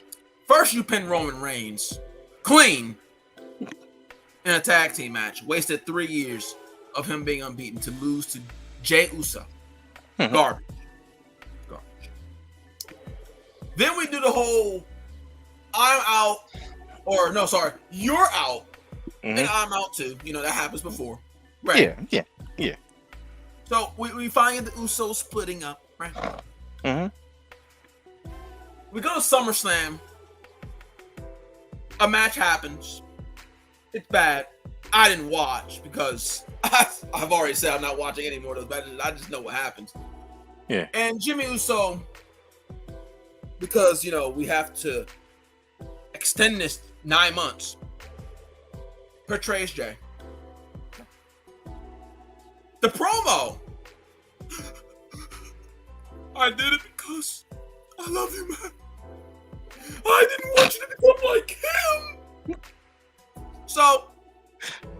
First, you pinned Roman Reigns clean in a tag team match. Wasted 3 years of him being unbeaten to lose to Jey Uso. Garbage. Then we do the whole I'm out, or no, sorry, you're out, and I'm out too. You know, that happens before. Right. Yeah. So we finally get the Usos splitting up, right? We go to SummerSlam. A match happens. It's bad. I didn't watch because I've already said I'm not watching any more of those matches. I just know what happens. Yeah. And Jimmy Uso, because we have to extend this 9 months, portrays Jay. The promo. I did it because I love you, man. I didn't want you to become like him. So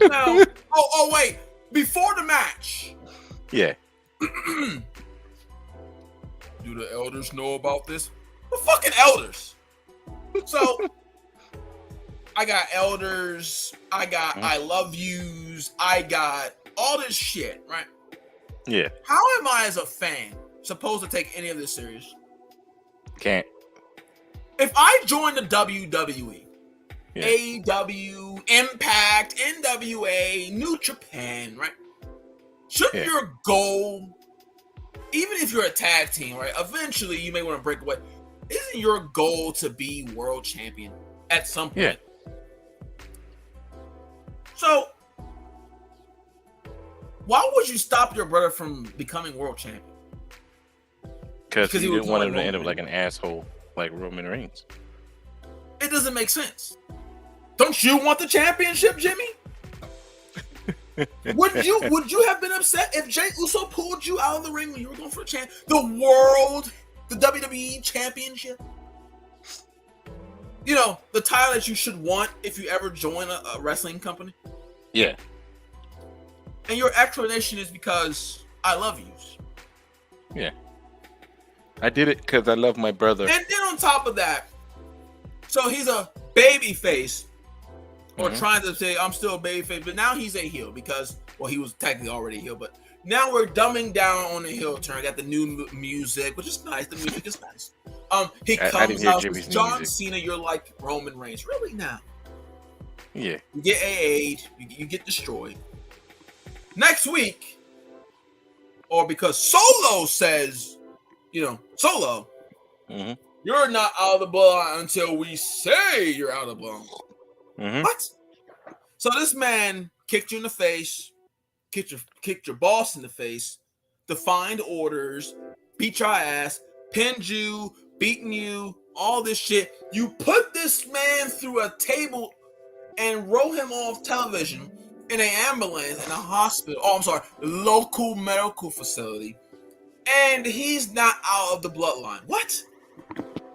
now, oh wait, before the match. Yeah. Do the elders know about this? The fucking elders. So I got elders, I got I love yous, I got all this shit, right? Yeah. How am I as a fan supposed to take any of this serious? Can't. If I join the WWE, Yeah. AEW, Impact, NWA, New Japan, right? Shouldn't your goal, even if you're a tag team, right? Eventually you may want to break away. Isn't your goal to be world champion at some point? Yeah. So why would you stop your brother from becoming world champion? Because he was didn't want him to Roman end up like an asshole like Roman Reigns. It doesn't make sense. Don't you want the championship, Jimmy? Would you have been upset if Jey Uso pulled you out of the ring when you were going for the WWE championship? The title that you should want if you ever join a wrestling company. Yeah. And your explanation is because I love you. Yeah. I did it because I love my brother. And then on top of that, so he's a baby face, or trying to say I'm still a baby face, but now he's a heel because, well, he was technically already a heel, but now we're dumbing down on the heel turn. Got the new music, which is nice. The music is nice. He comes out with John Cena. You're like Roman Reigns, really now? Yeah. You get AA'd, you get destroyed. Next week, or because Solo says, Solo, you're not out of the bloodline until we say you're out of the bloodline. What? So this man kicked you in the face, kicked your boss in the face, defined orders, beat your ass, pinned you, beaten you, all this shit. You put this man through a table and wrote him off television in an ambulance in a hospital. Local medical facility. And he's not out of the bloodline. What?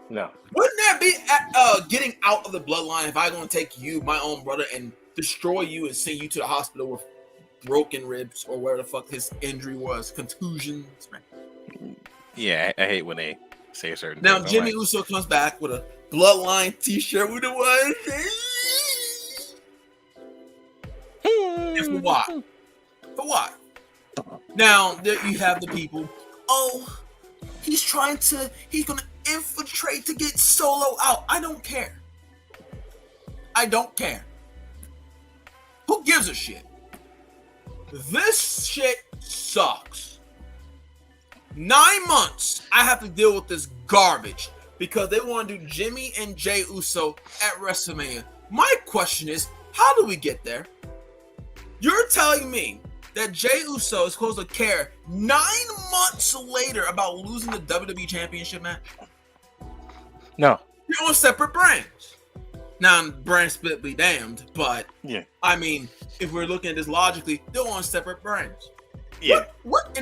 No. Wouldn't that be getting out of the bloodline if I'm going to take you, my own brother, and destroy you and send you to the hospital with broken ribs or where the fuck his injury was, contusions? Yeah, I hate when they say a certain Now, thing. Jimmy Uso comes back with a bloodline t-shirt with the one. And for what? For what? Now, there you have the people. Oh, he's going to infiltrate to get Solo out. I don't care. Who gives a shit? This shit sucks. 9 months I have to deal with this garbage because they want to do Jimmy and Jey Uso at WrestleMania. My question is, how do we get there? You're telling me that Jey Uso is supposed to care 9 months later about losing the WWE Championship match? No. They're on separate brands. Now, brand split be damned, but yeah. I mean, if we're looking at this logically, they're on separate brands. Yeah. What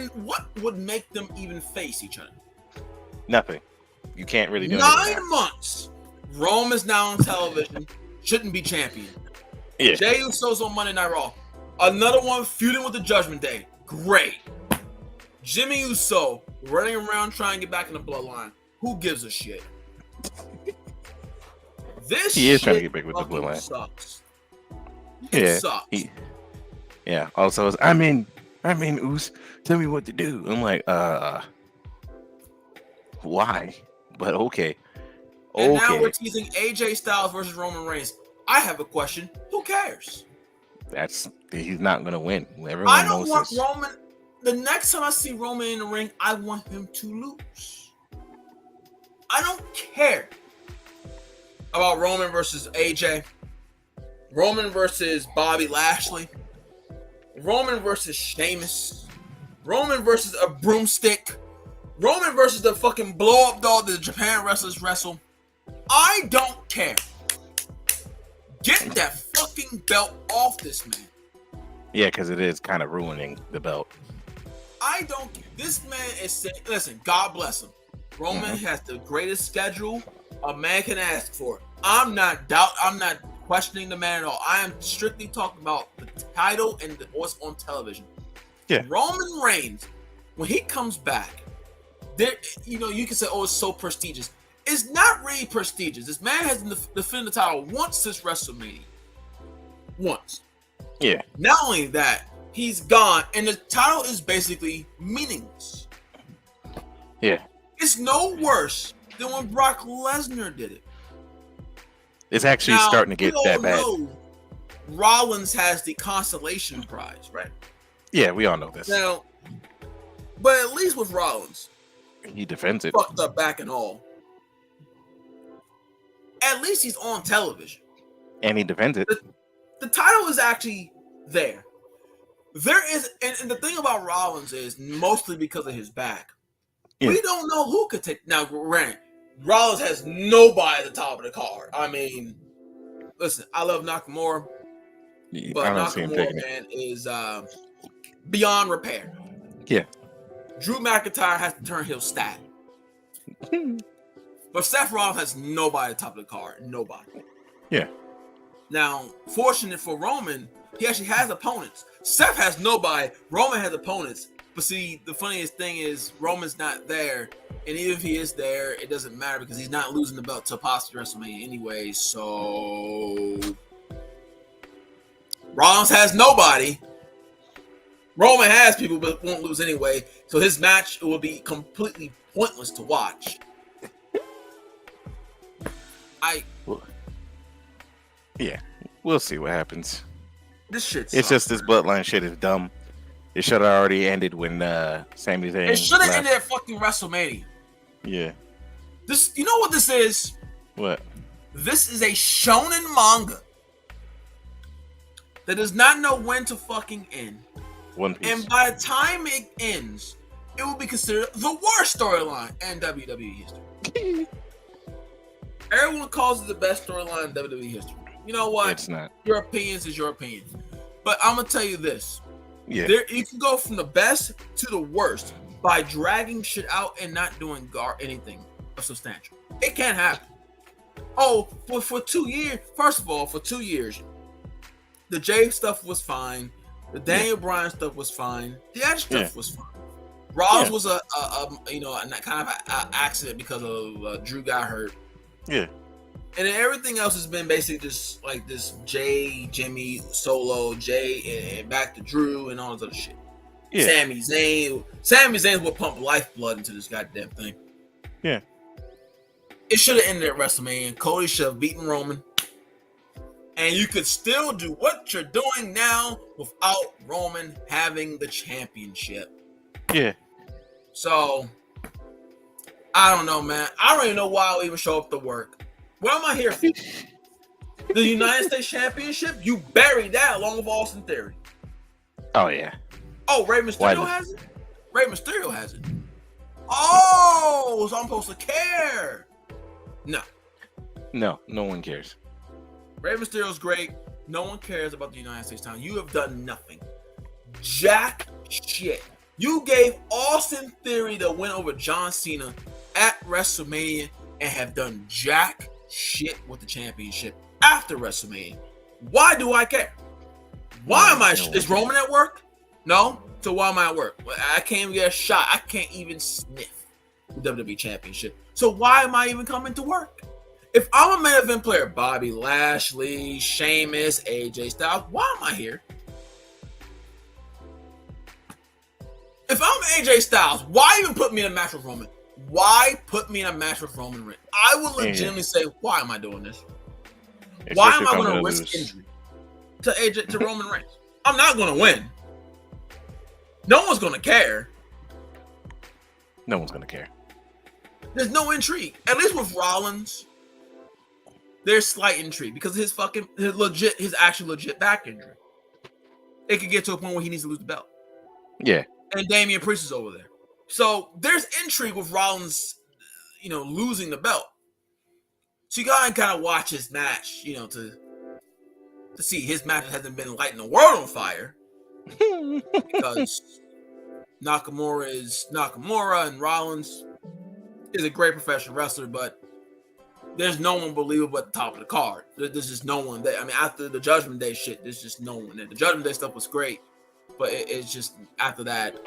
would make them even face each other? Nothing. You can't really do 9 months. Rome is now on television. Shouldn't be champion. Yeah. Jey Uso's on Monday Night Raw. Another one feuding with the Judgment Day. Great. Jimmy Uso running around trying to get back in the bloodline. Who gives a shit? This he is shit trying to get back with the bloodline. Sucks. It sucks. Yeah. Also, I mean, Us, tell me what to do. I'm like, why? But okay. And now we're teasing AJ Styles versus Roman Reigns. I have a question. Who cares? He's not gonna win. Everyone I don't knows want this. Roman. The next time I see Roman in the ring, I want him to lose. I don't care about Roman versus AJ. Roman versus Bobby Lashley, Roman versus Sheamus, Roman versus a broomstick, Roman versus the fucking blow up doll that the Japan wrestlers wrestle. I don't care. Get that fucking belt off this man. Yeah, because it is kind of ruining the belt. I don't. This man is saying, listen, God bless him. Roman has the greatest schedule a man can ask for. I'm not questioning the man at all. I am strictly talking about the title and what's on television. Yeah. Roman Reigns, when he comes back, there, you can say, oh, it's so prestigious. It's not really prestigious. This man has defended the title once since WrestleMania. Once. Yeah. Not only that, he's gone, and the title is basically meaningless. Yeah. It's no worse than when Brock Lesnar did it. It's actually starting to get that bad. Rollins has the consolation prize, right? Yeah, we all know this. Now, but at least with Rollins, he defends it. Fucked up back and all. At least he's on television. And he defends it. The title is actually there. There is, and the thing about Rollins is mostly because of his back. Yeah. We don't know who could take. Now, granted, Rollins has nobody at the top of the card. I mean, listen, I love Nakamura, but Nakamura, man, is beyond repair. Yeah. Drew McIntyre has to turn heel stat. But Seth Rollins has nobody at the top of the card. Nobody. Yeah. Now, fortunate for Roman, he actually has opponents. Seth has nobody. Roman has opponents. But see, the funniest thing is Roman's not there. And even if he is there, it doesn't matter because he's not losing the belt to possibly WrestleMania anyway. So Rollins has nobody. Roman has people but won't lose anyway. So his match will be completely pointless to watch. Yeah, we'll see what happens. This shit sucks. It's just this bloodline shit is dumb. It should have already ended when Sami Zayn. It should have ended at fucking WrestleMania. Yeah. This, you know what this is? What? This is a shonen manga that does not know when to fucking end. One Piece. And by the time it ends, it will be considered the worst storyline in WWE history. Everyone calls it the best storyline in WWE history. You know what? It's not. Your opinions is your opinion. But I'm gonna tell you this. Yeah. You can go from the best to the worst by dragging shit out and not doing anything substantial. It can't happen. Oh, for 2 years. First of all, for 2 years, the Jay stuff was fine. The Daniel Bryan stuff was fine. The Edge stuff was fine. Rollins was a kind of an accident because of Drew got hurt. Yeah. And then everything else has been basically just like this Jay, Jimmy, Solo, Jay, and back to Drew and all this other shit. Yeah. Sami Zayn will pump lifeblood into this goddamn thing. Yeah. It should have ended at WrestleMania. Cody should have beaten Roman. And you could still do what you're doing now without Roman having the championship. Yeah. So, I don't know, man. I don't even know why I even show up to work. What am I here for? The United States Championship? You buried that along with Austin Theory. Oh, yeah. Oh, Rey Mysterio has it? Rey Mysterio has it. Oh, so I'm supposed to care. No. No one cares. Rey Mysterio's great. No one cares about the United States title. You have done nothing. Jack shit. You gave Austin Theory the win over John Cena at WrestleMania and have done jack shit with the championship after WrestleMania. Why do I care? Why am I? Is Roman at work? No. So why am I at work? I can't even get a shot. I can't even sniff the WWE Championship. So why am I even coming to work? If I'm a main event player, Bobby Lashley, Sheamus, AJ Styles, why am I here? If I'm AJ Styles, why even put me in a match with Roman? Why put me in a match with Roman Reigns? I would legitimately say, why am I doing this? Why am I going to risk injury to Roman Reigns? I'm not going to win. No one's going to care. No one's going to care. There's no intrigue. At least with Rollins, there's slight intrigue because his actual legit back injury. It could get to a point where he needs to lose the belt. Yeah. And Damian Priest is over there. So there's intrigue with Rollins, losing the belt. So you gotta kind of watch his match, to see his match hasn't been lighting the world on fire. Because Nakamura is Nakamura and Rollins is a great professional wrestler, but there's no one believable at the top of the card. There's just no one there. I mean, after the Judgment Day shit, there's just no one there. The Judgment Day stuff was great, but it's just after that,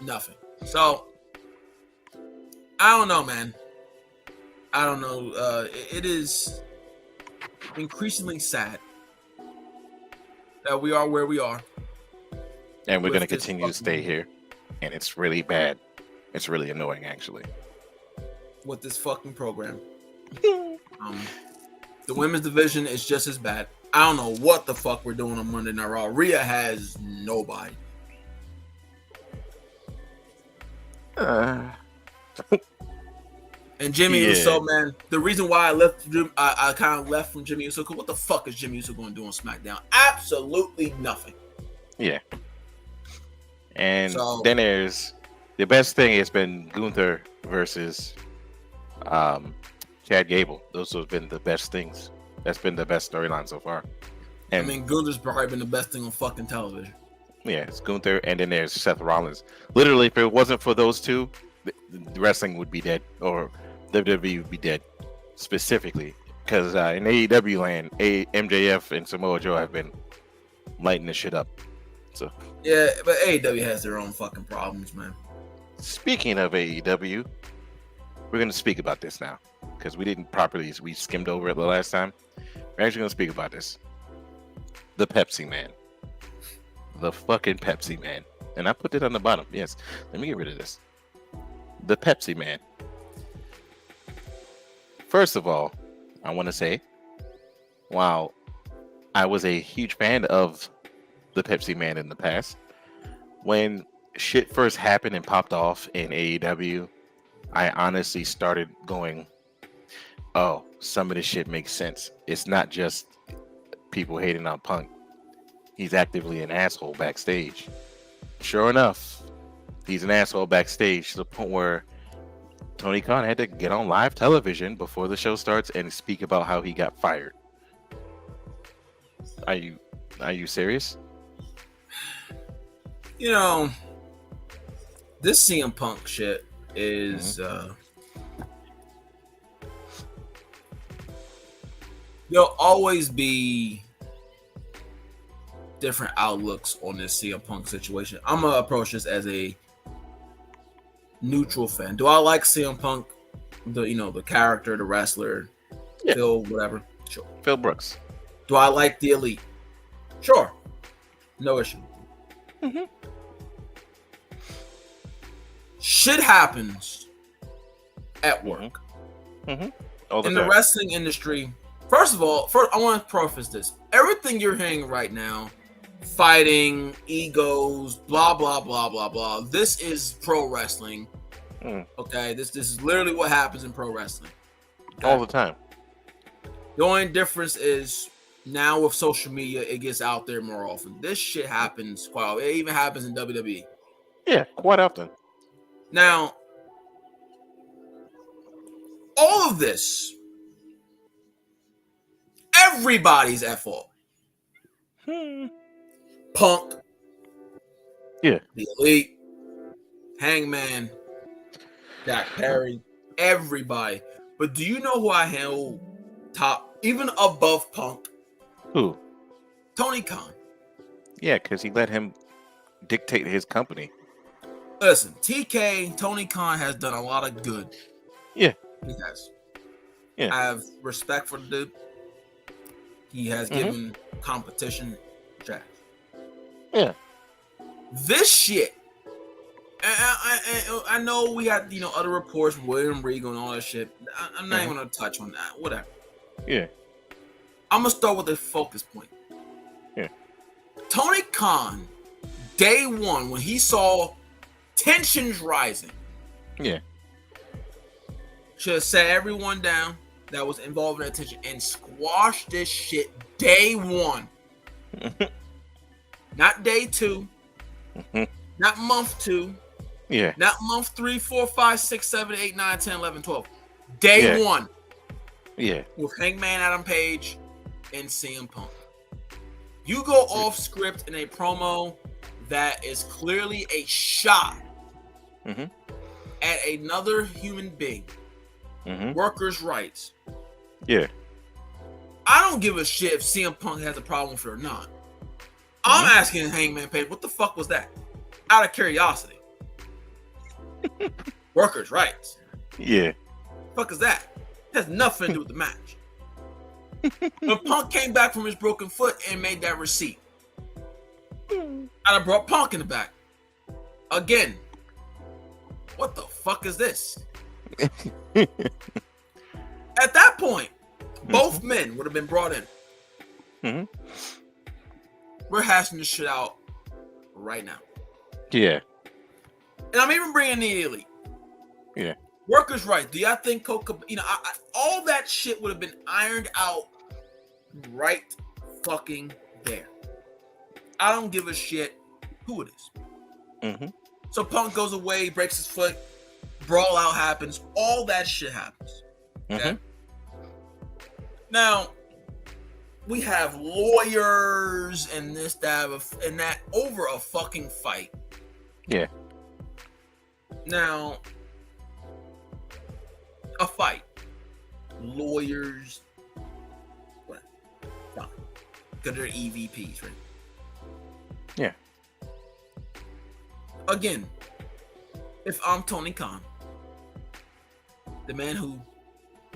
nothing. So I don't know, man. I don't know. It is increasingly sad that we are where we are. And we're going to continue to stay here. And it's really bad. It's really annoying, actually. With this fucking program. The women's division is just as bad. I don't know what the fuck we're doing on Monday Night Raw. Rhea has nobody. And Jimmy Uso, man, the reason why I kind of left from Jimmy Uso, because what the fuck is Jimmy Uso going to do on SmackDown? Absolutely nothing. Yeah. And then there's the best thing has been Gunther versus Chad Gable. Those have been the best things. That's been the best storyline so far. And I mean, Gunther's probably been the best thing on fucking television. Yeah, it's Gunther, and then there's Seth Rollins. Literally, if it wasn't for those two, the wrestling would be dead, or WWE would be dead, specifically. Because in AEW land, MJF and Samoa Joe have been lighting this shit up. So yeah, but AEW has their own fucking problems, man. Speaking of AEW, we're going to speak about this now. Because we didn't properly, we skimmed over it the last time. We're actually going to speak about this. The Pepsi Man. The fucking Pepsi Man. And I put it on the bottom. Yes. Let me get rid of this. The Pepsi Man. First of all, I want to say, wow, I was a huge fan of the Pepsi Man in the past. When shit first happened and popped off in AEW, I honestly started going, oh, some of this shit makes sense. It's not just people hating on Punk. He's actively an asshole backstage. Sure enough, he's an asshole backstage to the point where Tony Khan had to get on live television before the show starts and speak about how he got fired. Are you serious? You know, this CM Punk shit is there'll always be different outlooks on this CM Punk situation. I'm gonna approach this as a neutral fan. Do I like CM Punk? The character, the wrestler, yeah. Phil, whatever. Sure. Phil Brooks. Do I like the Elite? Sure. No issue. Mm-hmm. Shit happens at work. Mm-hmm. In the wrestling industry, first of all, I want to preface this. Everything you're hearing right now, fighting, egos, blah, blah, blah, blah, blah. This is pro wrestling. Okay? This is literally what happens in pro wrestling. Okay? All the time. The only difference is now with social media, it gets out there more often. This shit happens quite often. It even happens in WWE. Yeah, quite often. Now, all of this, everybody's at fault. Punk, yeah, the Elite, Hangman, Jack Perry, everybody. But do you know who I handle top, even above Punk? Who? Tony Khan. Yeah, because he let him dictate his company. Listen, Tony Khan has done a lot of good. Yeah. He has. Yeah. I have respect for the dude. He has given competition jacks. Yeah. This shit. I know we got other reports from William Regal and all that shit. I'm not even gonna touch on that. Whatever. Yeah. I'm gonna start with a focus point. Yeah. Tony Khan, day one, when he saw tensions rising. Yeah. Should have sat everyone down, that was involved in that attention and squash this shit day one. Not day two. Not month two. Yeah. Not month 3, 4, 5, 6, 7, 8, 9, 10, 11, 12. Day one. Yeah. With Hangman Adam Page and CM Punk. You go off script in a promo that is clearly a shot at another human being. Workers' rights. Yeah. I don't give a shit if CM Punk has a problem with it or not. I'm asking Hangman Page, what the fuck was that? Out of curiosity. Workers' rights. Yeah. Fuck is that? It has nothing to do with the match. When Punk came back from his broken foot and made that receipt, and I brought Punk in the back. Again, what the fuck is this? At that point, both men would have been brought in. We're hashing this shit out right now. Yeah. And I'm even bringing the elite. Yeah. Workers' rights. Do y'all think Coca? All that shit would have been ironed out right fucking there. I don't give a shit who it is. So Punk goes away, breaks his foot, brawl out happens, all that shit happens. Okay? Now, we have lawyers and this, that, and that over a fucking fight. Yeah. Now, a fight. Lawyers. What? Fine. Because they're EVPs, right? Yeah. Again, if I'm Tony Khan, the man who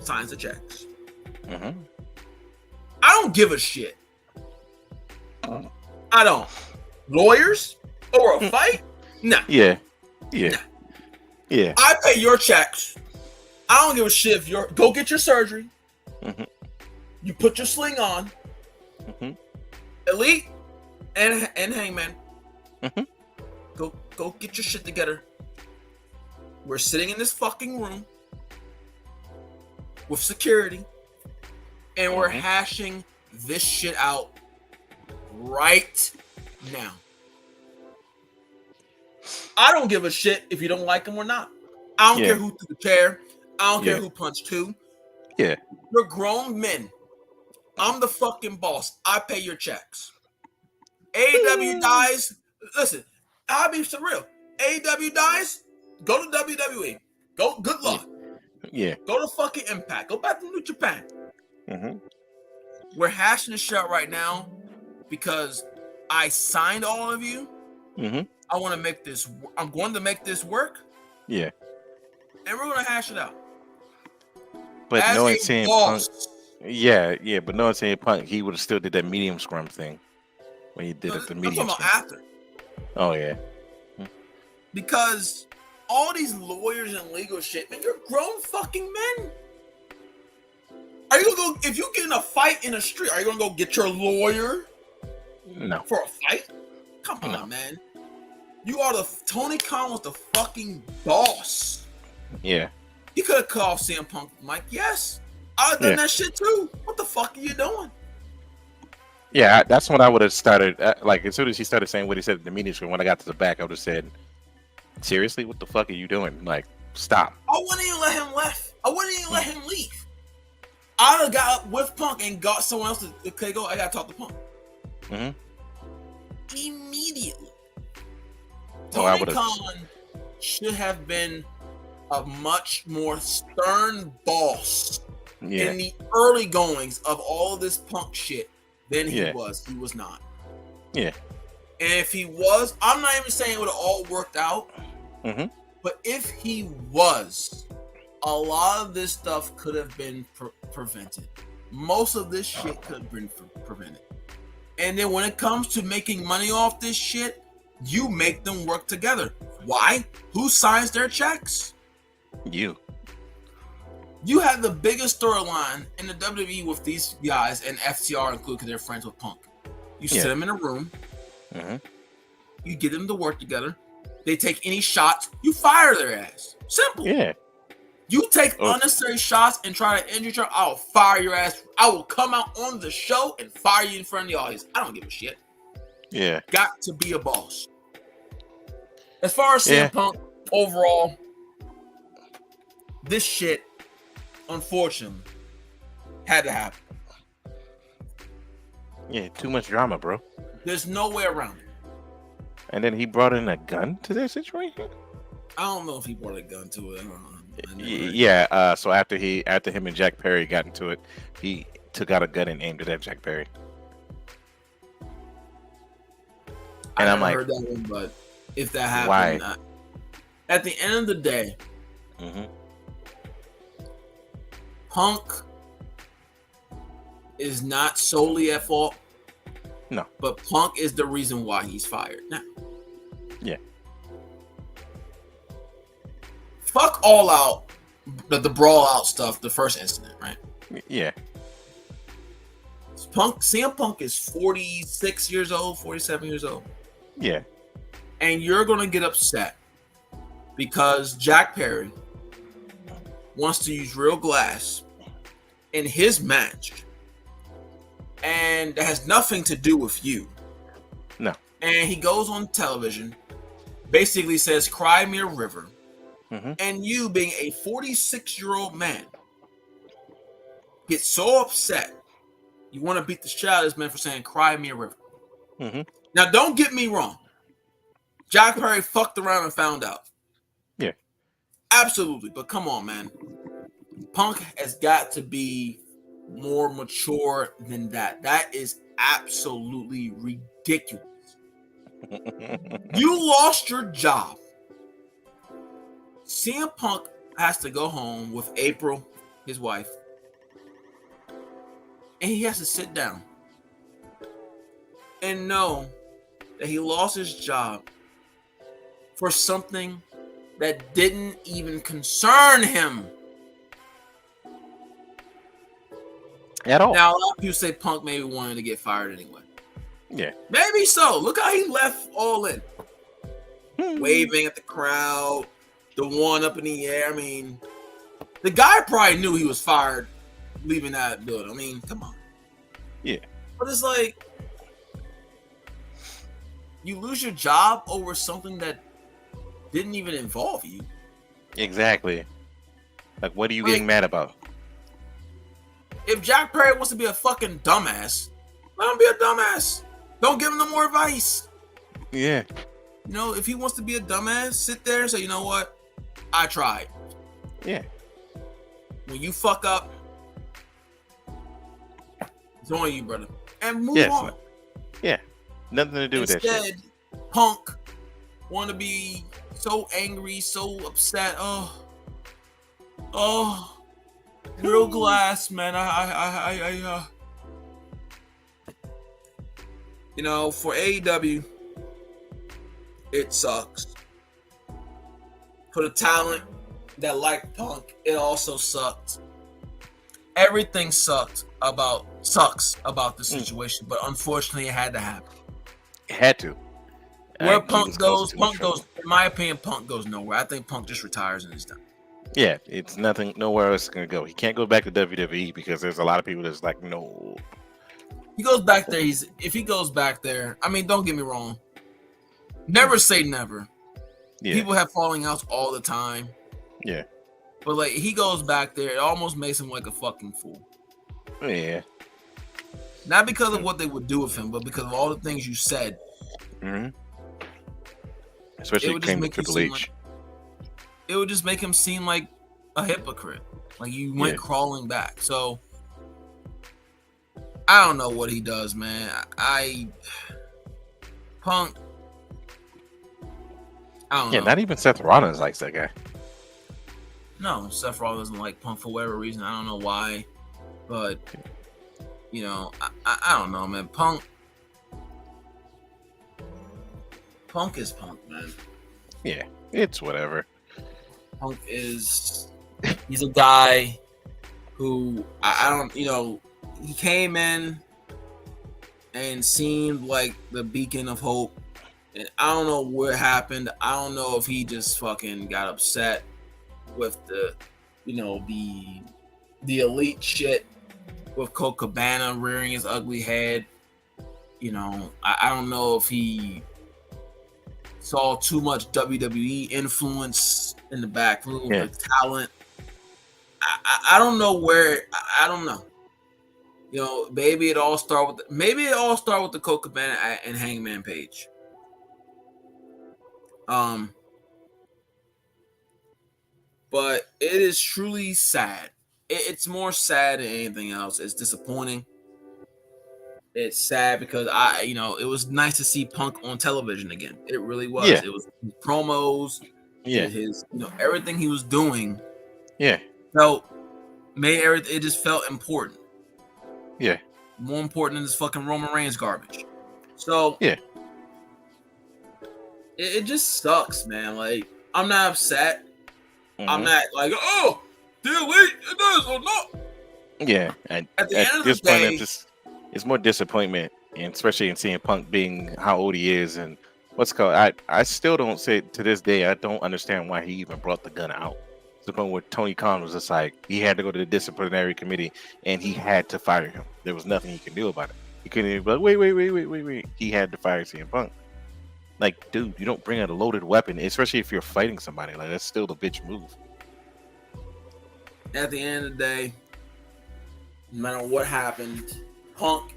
signs the checks, I don't give a shit. I don't. Lawyers or a fight? Nah. Yeah. Yeah. Nah. Yeah. I pay your checks. I don't give a shit if you're go get your surgery. You put your sling on. Elite and Hangman. Go get your shit together. We're sitting in this fucking room with security, and we're hashing this shit out right now. I don't give a shit if you don't like him or not. I don't care who threw the chair. I don't care who punched who. Yeah. You're grown men. I'm the fucking boss. I pay your checks. AEW dies. Listen, I'll be surreal. AEW dies. Go to WWE. Go. Good luck. Yeah. Go to fucking Impact. Go back to New Japan. We're hashing this shit out right now because I signed all of you. I want to make this. I'm going to make this work. Yeah. And we're going to hash it out. But As knowing a CM boss. Punk, yeah, but knowing CM Punk, he would have still did that medium scrum thing when he did it the medium. I'm talking scrum. about after. Oh yeah. Because all these lawyers and legal shit, man, you're grown fucking men. Are you gonna go if you get in a fight in the street? Are you gonna go get your lawyer? No. For a fight? Come on, man. You are Tony Khan was the fucking boss. Yeah. You could have called CM Punk, Mike. Yes, I've done that shit too. What the fuck are you doing? Yeah, that's when I would have started. Like as soon as he started saying what he said at the media screen, when I got to the back, I would have said, "Seriously, what the fuck are you doing? Like, stop." I wouldn't even let him left. I wouldn't even let him leave. I'd have got up with Punk and got someone else to okay, go. I gotta talk to Punk. Immediately. Tony Khan should have been a much more stern boss in the early goings of all this Punk shit than he was. He was not. Yeah. And if he was, I'm not even saying it would have all worked out. But if he was, a lot of this stuff could have been prevented. Most of this shit could have been prevented. And then when it comes to making money off this shit, you make them work together. Why? Who signs their checks? You. You have the biggest storyline in the WWE with these guys, and FTR included because they're friends with Punk. You sit them in a room. You get them to work together. They take any shots. You fire their ass. Simple. Yeah. You take Oh. unnecessary shots and try to injure each other, I'll fire your ass. I will come out on the show and fire you in front of the audience. I don't give a shit. Yeah. Got to be a boss. As far as Yeah. CM Punk overall, this shit, unfortunately, had to happen. Yeah, too much drama, bro. There's no way around it. And then he brought in a gun to their situation. I don't know if he brought a gun to it. I don't know. I never- Yeah. So after him and Jack Perry got into it, he took out a gun and aimed it at Jack Perry. I And I'm never like, heard that one, but if that happened, why? At the end of the day, Mm-hmm. Punk is not solely at fault. No. But Punk is the reason why he's fired now. Yeah. Fuck All Out, the brawl out stuff, the first incident, right? Yeah. CM Punk is 46 years old, 47 years old. Yeah. And you're going to get upset because Jack Perry wants to use real glass in his match. And that has nothing to do with you. No. And he goes on television, basically says, "Cry me a river." Mm-hmm. And you, being a 46-year-old man, get so upset. You want to beat the shit out of this man for saying, "Cry me a river." Mm-hmm. Now, don't get me wrong. Jack Perry fucked around and found out. Yeah. Absolutely. But come on, man. Punk has got to be more mature than that. That is absolutely ridiculous. You lost your job. CM Punk has to go home with April, his wife, and he has to sit down and know that he lost his job for something that didn't even concern him. At all. Now, a lot of people say Punk maybe wanted to get fired anyway. Yeah. Maybe so. Look how he left All In. Waving at the crowd, the one up in the air. I mean, the guy probably knew he was fired leaving that building. I mean, come on. Yeah. But it's like, you lose your job over something that didn't even involve you. Exactly. Like, what are you Like, getting mad about? If Jack Perry wants to be a fucking dumbass, let him be a dumbass. Don't give him no more advice. Yeah. You know, if he wants to be a dumbass, sit there and say, "You know what? I tried." Yeah. When you fuck up, it's on you, brother. And move Yes. on. Yeah. Nothing to do with that shit. Instead, Punk want to be so angry, so upset. Oh, real glass, man. You know, for AEW, it sucks. For the talent that liked Punk, it also sucked. Everything sucks about the situation, but unfortunately, it had to happen. It had to. Where He Punk was close goes, to Punk trouble. goes. In my opinion, Punk goes nowhere. I think Punk just retires and is done. Yeah, it's nothing. Nowhere else is gonna go. He can't go back to WWE because there's a lot of people that's like, no. He goes back there. If he goes back there, I mean, don't get me wrong. Never say never. Yeah. People have falling outs all the time. Yeah. But like, he goes back there, it almost makes him like a fucking fool. Yeah. Not because of what they would do with him, but because of all the things you said. Mm-hmm. Especially It it would came to just make you Triple seem H. It would just make him seem like a hypocrite. Like you went Yeah. crawling back. So I don't know what he does, man. Punk. I don't Yeah, know. not even Seth Rollins likes that guy. No, Seth Rollins doesn't like Punk for whatever reason. I don't know why, but you know, I don't know, man. Punk is Punk, man. Yeah, it's whatever. Punk is he's a guy who I don't, you know, he came in and seemed like the beacon of hope. And I don't know what happened. I don't know if he just fucking got upset with the the elite shit with Colt Cabana rearing his ugly head. I don't know if he saw too much WWE influence in the back room, the talent. I don't know where. I don't know. Maybe it all start with the Colt Cabana and Hangman Page. But it is truly sad. It's more sad than anything else. It's disappointing. It's sad because it was nice to see Punk on television again. It really was. Yeah. It was his promos, his everything he was doing. Yeah. It just felt important. Yeah. More important than this fucking Roman Reigns garbage. So yeah, it just sucks, man. Like, I'm not upset. Mhm. I'm not like, oh, they're late. It does or not. Yeah. At the end of this the point, day, it's more disappointment, and especially in seeing Punk being how old he is and what's called. I still don't say to this day. I don't understand why he even brought the gun out. To the point where Tony Khan was just like, he had to go to the disciplinary committee and he had to fire him. There was nothing he could do about it. He couldn't even be like, wait. He had to fire CM Punk. Like, dude, you don't bring out a loaded weapon, especially if you're fighting somebody. Like, that's still the bitch move. At the end of the day, no matter what happened, Punk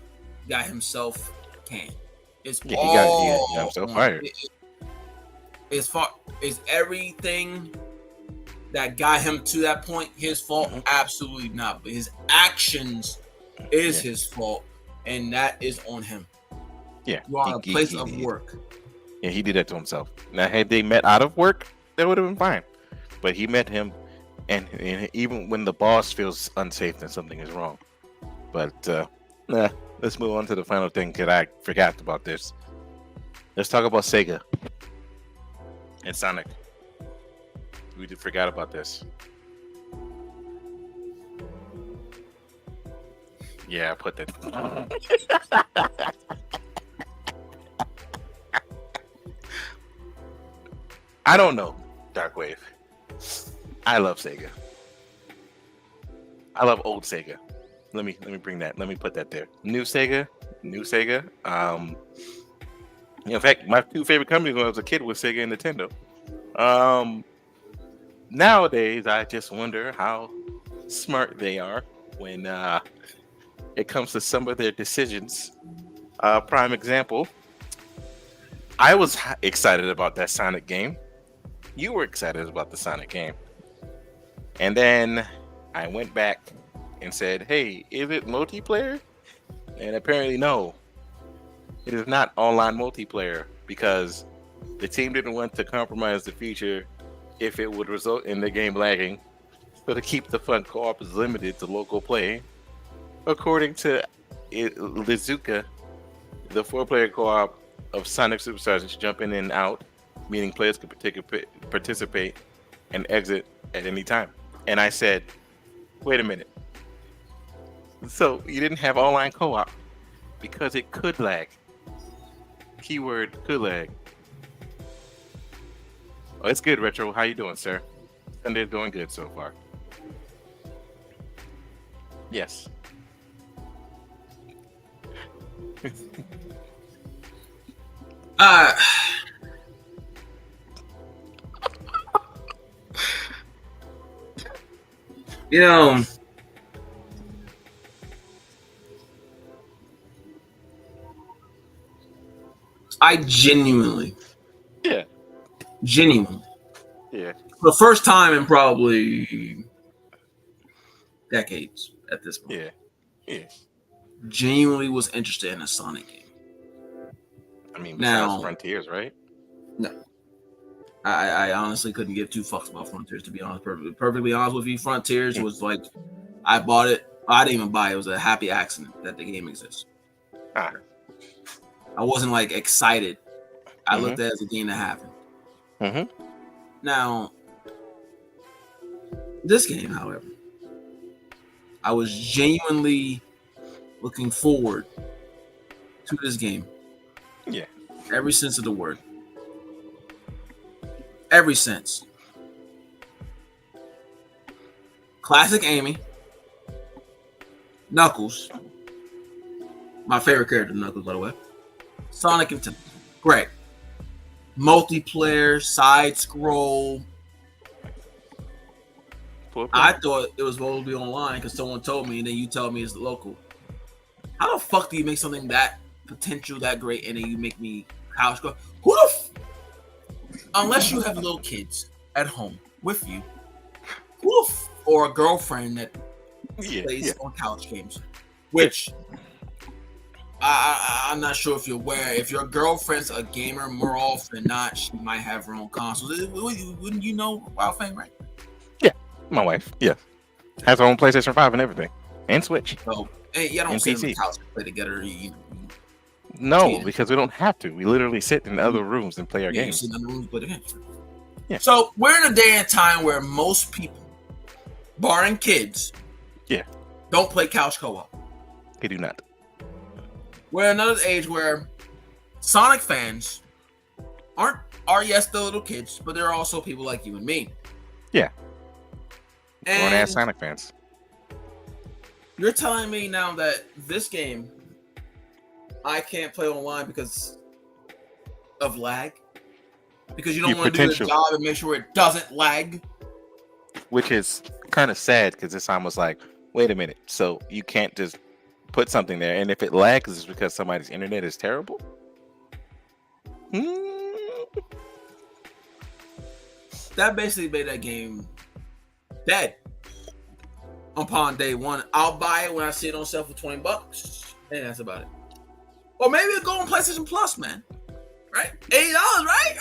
got himself canned. It's He got himself fired. Is everything that got him to that point his fault? Mhm. Absolutely not. But his actions is his fault, and that is on him. Yeah, You are a place of work. Yeah, he did that to himself. Now, had they met out of work, that would have been fine. But he met him, and even when the boss feels unsafe, then something is wrong. But let's move on to the final thing, because I forgot about this. Let's talk about Sega and Sonic. We just forgot about this. Yeah, I put that. I don't know, Darkwave. I love Sega. I love old Sega. Let me bring that. Let me put that there. New Sega. In fact, my two favorite companies when I was a kid was Sega and Nintendo. Nowadays, I just wonder how smart they are when it comes to some of their decisions. Prime example, I was excited about that Sonic game. You were excited about the Sonic game. And then I went back and said, hey, is it multiplayer? And apparently, no. It is not online multiplayer because the team didn't want to compromise the feature if it would result in the game lagging. So to keep the fun, co-op is limited to local play. According to Lizuka, the 4-player co-op of Sonic Superstars jump in and out, meaning players can participate and exit at any time. And I said, wait a minute. So you didn't have online co-op because it could lag. Keyword could lag. Oh, it's good, Retro. How you doing, sir? Sunday's going good so far. Yes. I genuinely, Yeah. for the first time in probably decades at this point, Yeah. genuinely was interested in a Sonic game. I mean, besides Now, Frontiers, right? No. I honestly couldn't give two fucks about Frontiers, to be honest. Perfectly honest with you, Frontiers was like, I bought it. I didn't even buy it. It was a happy accident that the game exists. Ah. I wasn't like excited. I looked at it as a game that happened. Mm-hmm. Now, this game, however, I was genuinely looking forward to this game. Yeah. Every sense of the word. Every sense. Classic Amy, Knuckles, my favorite character, Knuckles, by the way. Sonic and Tails. Great. Multiplayer, side scroll. I thought it was supposed to be online because someone told me, and then you tell me it's local. How the fuck do you make something that potential that great, and then you make me couch go? Unless you have little kids at home with you, or a girlfriend that plays on couch games, which I'm not sure if you're aware. If your girlfriend's a gamer, more often than not, she might have her own consoles. Wouldn't you know Wild Fang, right? Yeah, my wife. Yeah, has her own PlayStation 5 and everything, and Switch. So, yeah, don't sit on the couch and play together. No, because we don't have to. We literally sit in other rooms and play our games. Sit in the rooms, play the games. Yeah. So we're in a day and time where most people, barring kids, don't play couch co-op. They do not. We're in another age where Sonic fans are yes, the little kids, but there are also people like you and me. Yeah. Grown-ass Sonic fans. You're telling me now that this game I can't play online because of lag? Because you don't want to do your job and make sure it doesn't lag? Which is kind of sad because it's almost like, wait a minute. So you can't just put something there, and if it lags, it's because somebody's internet is terrible? That basically made that game dead upon day one. I'll buy it when I see it on sale for $20, and that's about it. Or maybe it'll go on PlayStation Plus, man. Right? $80, right?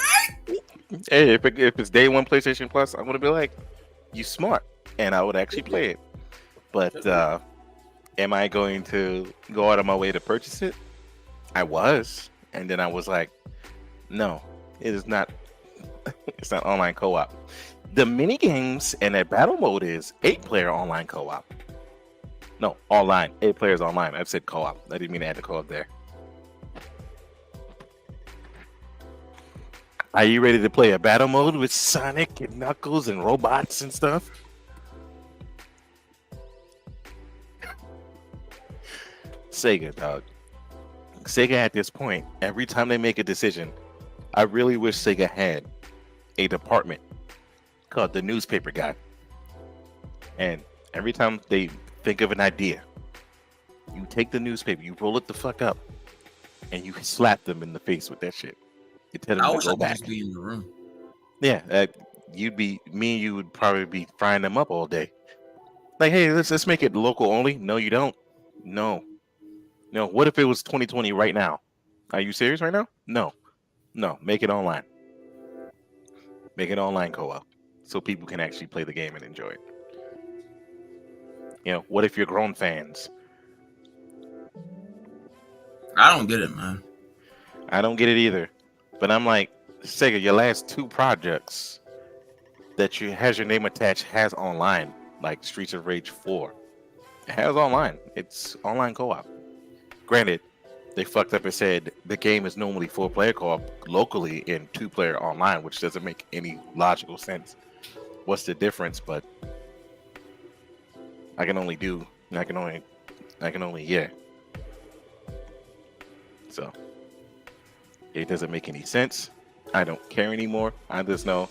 Hey, if it's day one PlayStation Plus, I'm gonna be like, you smart, and I would actually play it. But am I going to go out of my way to purchase it? I was, and then I was like, no, it is not. It's not online co-op. The mini games and that battle mode is 8-player online co-op. No, online. 8 players online. I've said co-op. I didn't mean to add the co-op there. Are you ready to play a battle mode with Sonic and Knuckles and robots and stuff? Sega, dog. Sega at this point, every time they make a decision, I really wish Sega had a department called the newspaper guy. And every time they think of an idea, you take the newspaper, you roll it the fuck up, and you slap them in the face with that shit. You tell them to go back. Just be in the room. Yeah, me and you would probably be frying them up all day. Like, hey, let's make it local only. No, you don't. No. What if it was 2020 right now? Are you serious right now? No. Make it online. Make it online co-op so people can actually play the game and enjoy it. What if you're grown fans? I don't get it, man. I don't get it either. But I'm like, Sega, your last 2 projects that has your name attached has online, like Streets of Rage 4. It has online. It's online co-op. Granted, they fucked up and said the game is normally 4-player co-op locally and 2-player online, which doesn't make any logical sense. What's the difference? But I can only, yeah. So it doesn't make any sense. I don't care anymore. I just know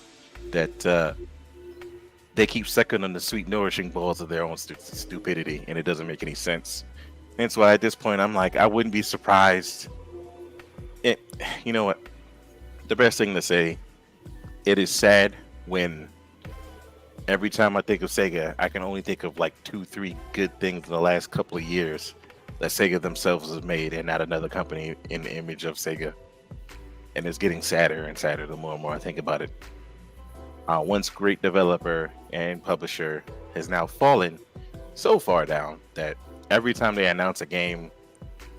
that they keep sucking on the sweet, nourishing balls of their own stupidity, and it doesn't make any sense. And so at this point, I'm like, I wouldn't be surprised. You know what? The best thing to say, it is sad when every time I think of Sega, I can only think of like 2-3 good things in the last couple of years that Sega themselves has made and not another company in the image of Sega. And it's getting sadder and sadder the more and more I think about it. Once great developer and publisher has now fallen so far down that every time they announce a game,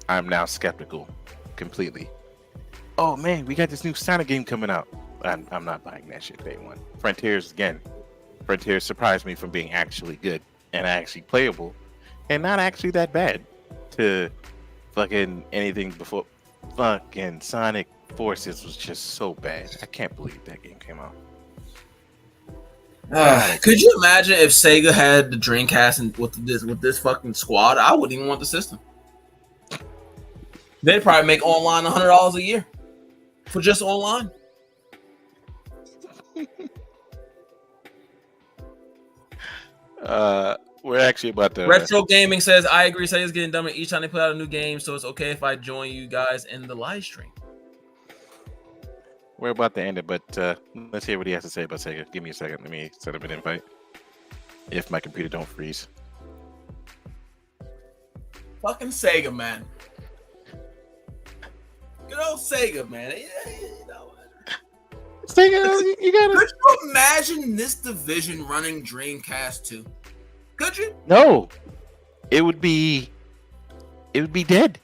I'm now skeptical completely. Oh man, we got this new Sonic game coming out. I'm not buying that shit day one. Frontiers surprised me from being actually good and actually playable and not actually that bad to fucking anything before. Fucking Sonic Forces was just so bad. I can't believe that game came out. Could you imagine if Sega had the Dreamcast and with this fucking squad? I wouldn't even want the system. They'd probably make online $100 a year for just online. We're actually about to. Retro Gaming says, I agree. Sega's getting dumber each time they put out a new game, so it's okay if I join you guys in the live stream. We're about to end it, but let's hear what he has to say about Sega. Give me a second. Let me set up an invite. If my computer don't freeze. Fucking Sega, man. Good old Sega, man. Sega, you gotta. Could you imagine this division running Dreamcast 2? Could you? No, it would be dead.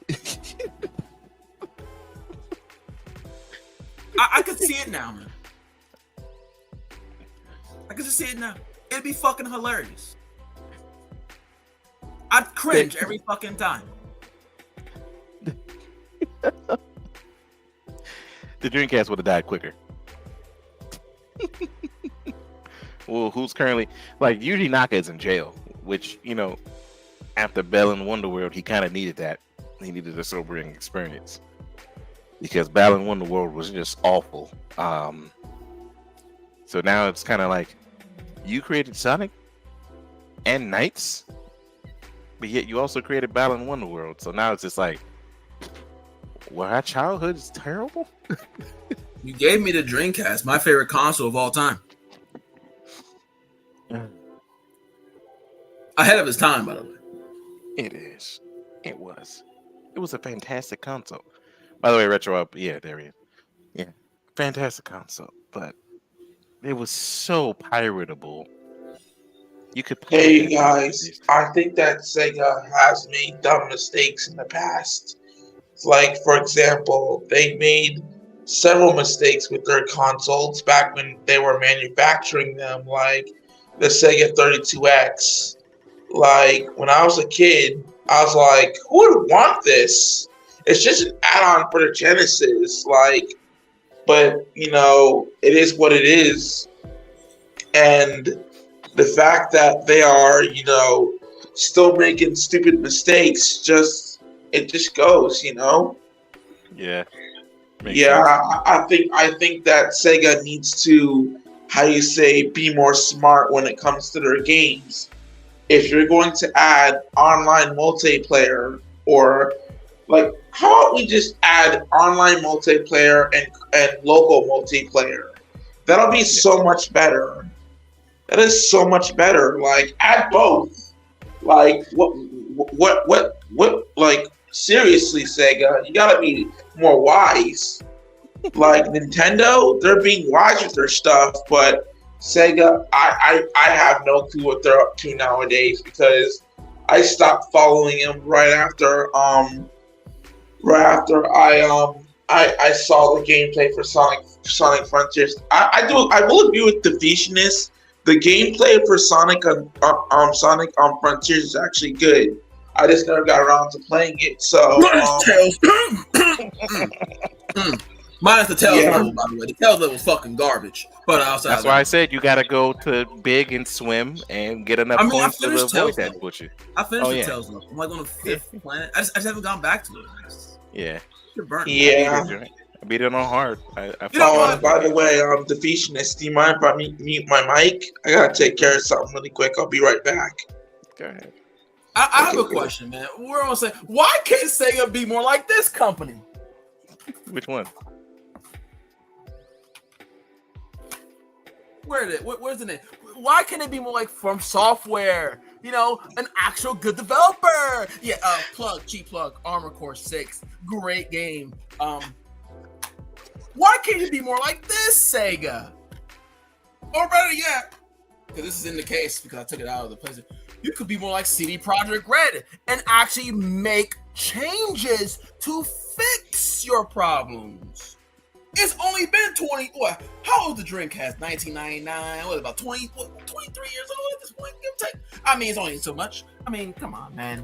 I could see it now, man. I could just see it now. It'd be fucking hilarious. I'd cringe every fucking time. The Dreamcast would have died quicker. Well, who's currently like Yuji Naka is in jail, which after Battle in Wonderworld, he kind of needed that. He needed a sobering experience because Battle in Wonderworld was just awful. So now it's kind of like you created Sonic and Knights, but yet you also created Battle in Wonderworld. So now it's just like, well, our childhood is terrible. You gave me the Dreamcast, my favorite console of all time. Ahead of his time, by the way. It is. It was a fantastic console. By the way, Retro up. Yeah, there he is. Yeah, fantastic console, but it was so piratable. You could. Hey guys, I think that Sega has made dumb mistakes in the past. Like, for example, they made several mistakes with their consoles back when they were manufacturing them, like the Sega 32X. Like, when I was a kid, I was like, who would want this? It's just an add-on for the Genesis. Like, but, it is what it is. And the fact that they are, still making stupid mistakes, it just goes, Yeah. I think that Sega needs to, be more smart when it comes to their games. If you're going to add online multiplayer, or like, how about we just add online multiplayer and local multiplayer? That'll be so much better. That is so much better. Like, add both. Like, what? Like, seriously, Sega, you gotta be more wise. Like Nintendo, they're being wise with their stuff, but Sega, I have no clue what they're up to nowadays because I stopped following them right after I saw the gameplay for Sonic Frontiers. I will agree with Defeationist. The gameplay for Sonic Frontiers is actually good. I just never got around to playing it. So minus the Tails level, by the way. The Tails level was fucking garbage. But outside that's why I said you gotta go to big and swim and get enough points to avoid that bullshit. I finished the Tails level. I'm like on the 5th planet. I just haven't gone back to it. Yeah. You're burnt. Yeah. I beat it on hard. By the way, Defeationist, do you mind if I mute my mic? I gotta take care of something really quick. I'll be right back. Go ahead. I have a question, man. We're gonna say, why can't Sega be more like this company? Which one? Where's the name? Why can't it be more like From Software? An actual good developer. Yeah, cheap plug, Armor Core 6, great game. Why can't it be more like this, Sega? Or better yet, because this is in the case because I took it out of the place. You could be more like CD Projekt Red and actually make changes to fix your problems. It's only been 20. What? How old is the Dreamcast? 1999. What, about 23 years old at this point? Give or take. I mean, it's only so much. I mean, come on, man.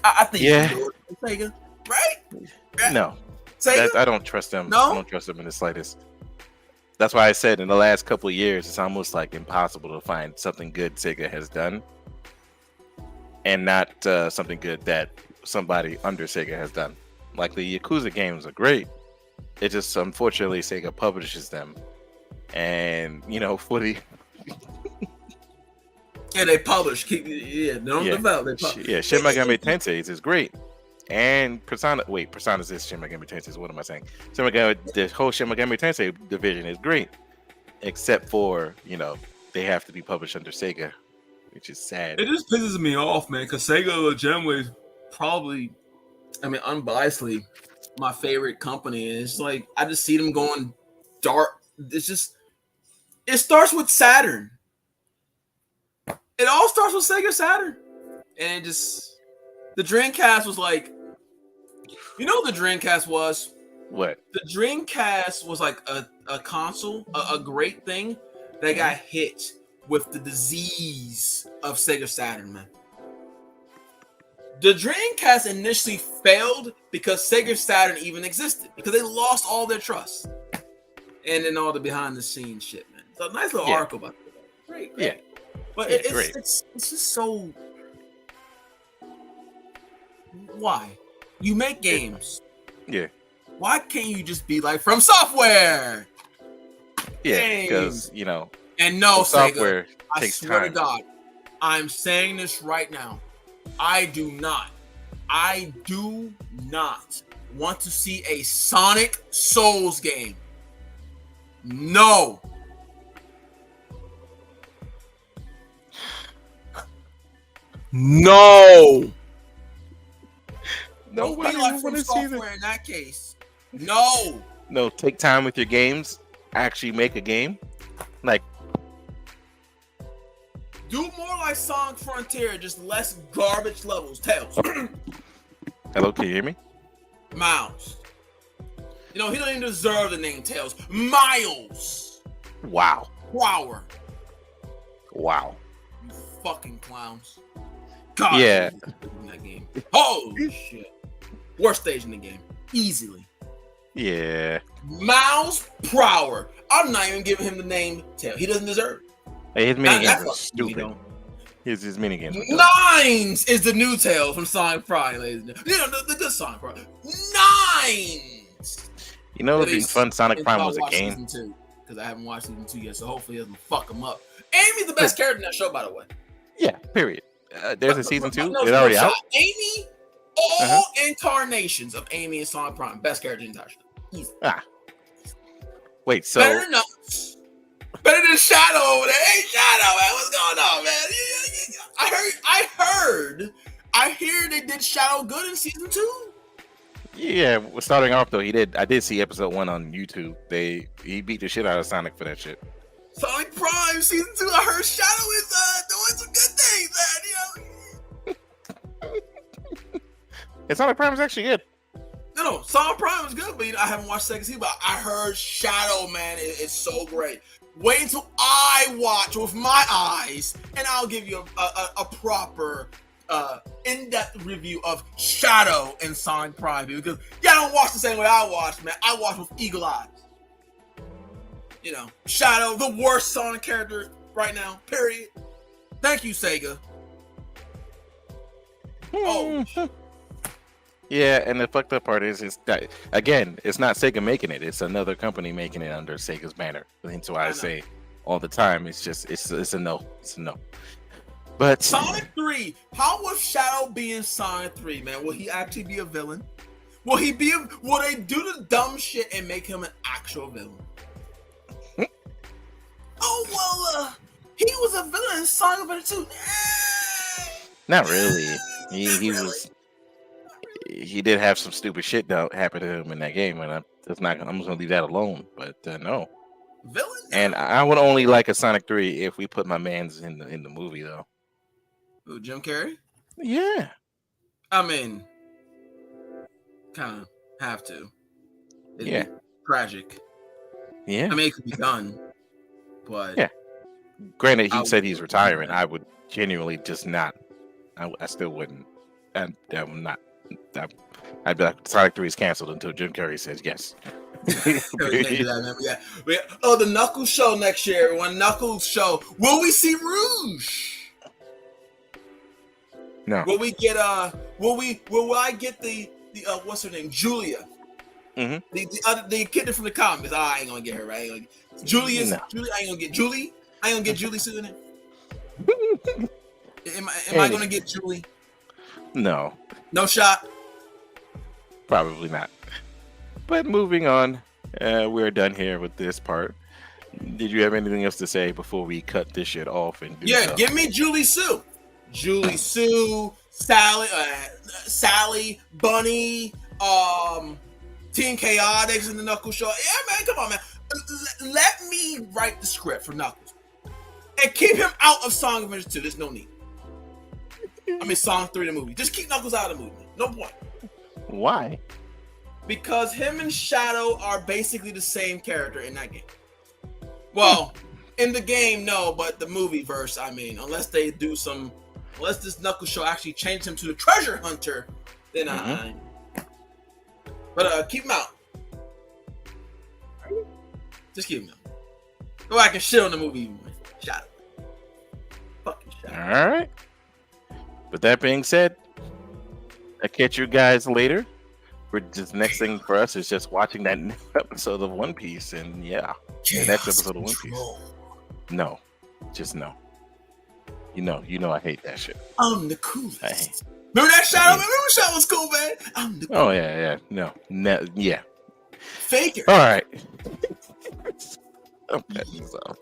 I think you can do it, Sega, right? No, Sega? I don't trust them. No? I don't trust them in the slightest. That's why I said in the last couple of years, it's almost like impossible to find something good Sega has done, and not something good that somebody under Sega has done. Like the Yakuza games are great. It just unfortunately Sega publishes them, and for the Yeah, they publish. Don't develop. They publish. Shin Megami Tensei is great, and Persona. Wait, Persona's is Shin Megami Tensei. What am I saying? The whole Shin Megami Tensei division is great, except for they have to be published under Sega, which is sad. It just pisses me off, man, because Sega legitimately is probably, unbiasedly, my favorite company. And it's like I just see them going dark. It starts with Saturn. It all starts with Sega Saturn. And the Dreamcast was like, the Dreamcast was? What? The Dreamcast was like a console, a great thing that got hit with the disease of Sega Saturn, man. The Dreamcast initially failed because Sega Saturn even existed, because they lost all their trust. And then all the behind the scenes shit, man. So a nice little article about that. Great. Yeah. But it's just so. Why? You make games. Yeah. Why can't you just be like From Software? Yeah, because And no, software Sega, takes I swear time. to God, I'm saying this right now. I do not want to see a Sonic Souls game. No. No. Nobody like From Software in that case. No. No, take time with your games. Actually make a game. Like, do more like Sonic Frontier, just less garbage levels. Tails. Hello, can you hear me? Miles. He don't even deserve the name Tails. Miles. Wow. Prower. Wow. You fucking clowns. God. Yeah. In that game. Holy shit. Worst stage in the game. Easily. Yeah. Miles Prower. I'm not even giving him the name Tails. He doesn't deserve it. Hey, his minigames are stupid. His minigames. Nines is the new Tails from Sonic Prime, ladies and gentlemen. The good Sonic Prime. Nines. It'd be fun. Sonic Prime was a game. Because I haven't watched season 2 yet, so hopefully it doesn't fuck him up. Amy's the best character in that show, by the way. Yeah. Period. There's a season 2. It's already out. Amy. All incarnations of Amy and Sonic Prime. Best character in the entire show. Easy. Wait, so better than us. Better than Shadow over there. Hey, Shadow, man, what's going on, man? I hear they did Shadow good in season 2. Yeah, starting off though, I did see episode 1 on YouTube. He beat the shit out of Sonic for that shit. Sonic Prime season 2. I heard Shadow is doing some good things, man. And Sonic Prime is actually good. No, Sonic Prime is good, but I haven't watched second season. But I heard Shadow, man, it's so great. Wait until I watch with my eyes, and I'll give you a proper, in-depth review of Shadow and Sonic Prime, because y'all don't watch the same way I watch, man. I watch with eagle eyes. Shadow, the worst Sonic character right now. Period. Thank you, Sega. Oh. Yeah, and the fucked up part is that, again, it's not Sega making it; it's another company making it under Sega's banner. That's why I say all the time, it's a no, it's a no. But Sonic 3, how will Shadow be in Sonic 3, man? Will he actually be a villain? Will they do the dumb shit and make him an actual villain? He was a villain in Sonic Adventure 2. Not really. He was. He did have some stupid shit happen to him in that game, and I'm just gonna leave that alone. But no. Villain? And I would only like a Sonic 3 if we put my man's in the movie though. Who, Jim Carrey? Yeah. I mean, kind of have to. It'd be tragic. Yeah. I mean, it could be done, but yeah. Granted, he said he's retiring. I would genuinely just not. I still wouldn't. I'm not. I'd be like, Sonic 3 is canceled until Jim Carrey says yes. We can't do that, man. Oh, the Knuckles show next year. One Knuckles show. Will we see Rouge? No. Will we get will I get the what's her name? Julia. Mm-hmm. The kid from the comics. Oh, I ain't gonna get her, right? Julius. No. Julie, I ain't gonna get Julie. I ain't gonna get Julie soon. Am I gonna get Julie? No. No shot. Probably not. But moving on, we're done here with this part. Did you have anything else to say before we cut this shit off and do Yeah, stuff? give me Julie Sue. Julie Sue, Sally, Bunny, Team Chaotix in the Knuckles show. Yeah, man, come on, man. Let me write the script for Knuckles. And keep him out of Song Adventure 2. There's no need. I mean, Song 3 of the movie. Just keep Knuckles out of the movie. No point. Why? Because him and Shadow are basically the same character in that game. Well, in the game, no, but the movie verse, I mean, unless this Knuckles show actually changed him to the treasure hunter, then But keep him out. Just keep him out. Go back and shit on the movie. Shadow. Fucking Shadow. All right. With that being said, I'll catch you guys later. The next thing for us is just watching that next episode of One Piece, and yeah, the next episode of One Piece. No, just no. You know, I hate that shit. I'm the coolest. Remember that Shadow? Remember when Shadow was cool, man? I'm the coolest. Oh yeah, no, yeah. Faker. All right. I'm cutting this off.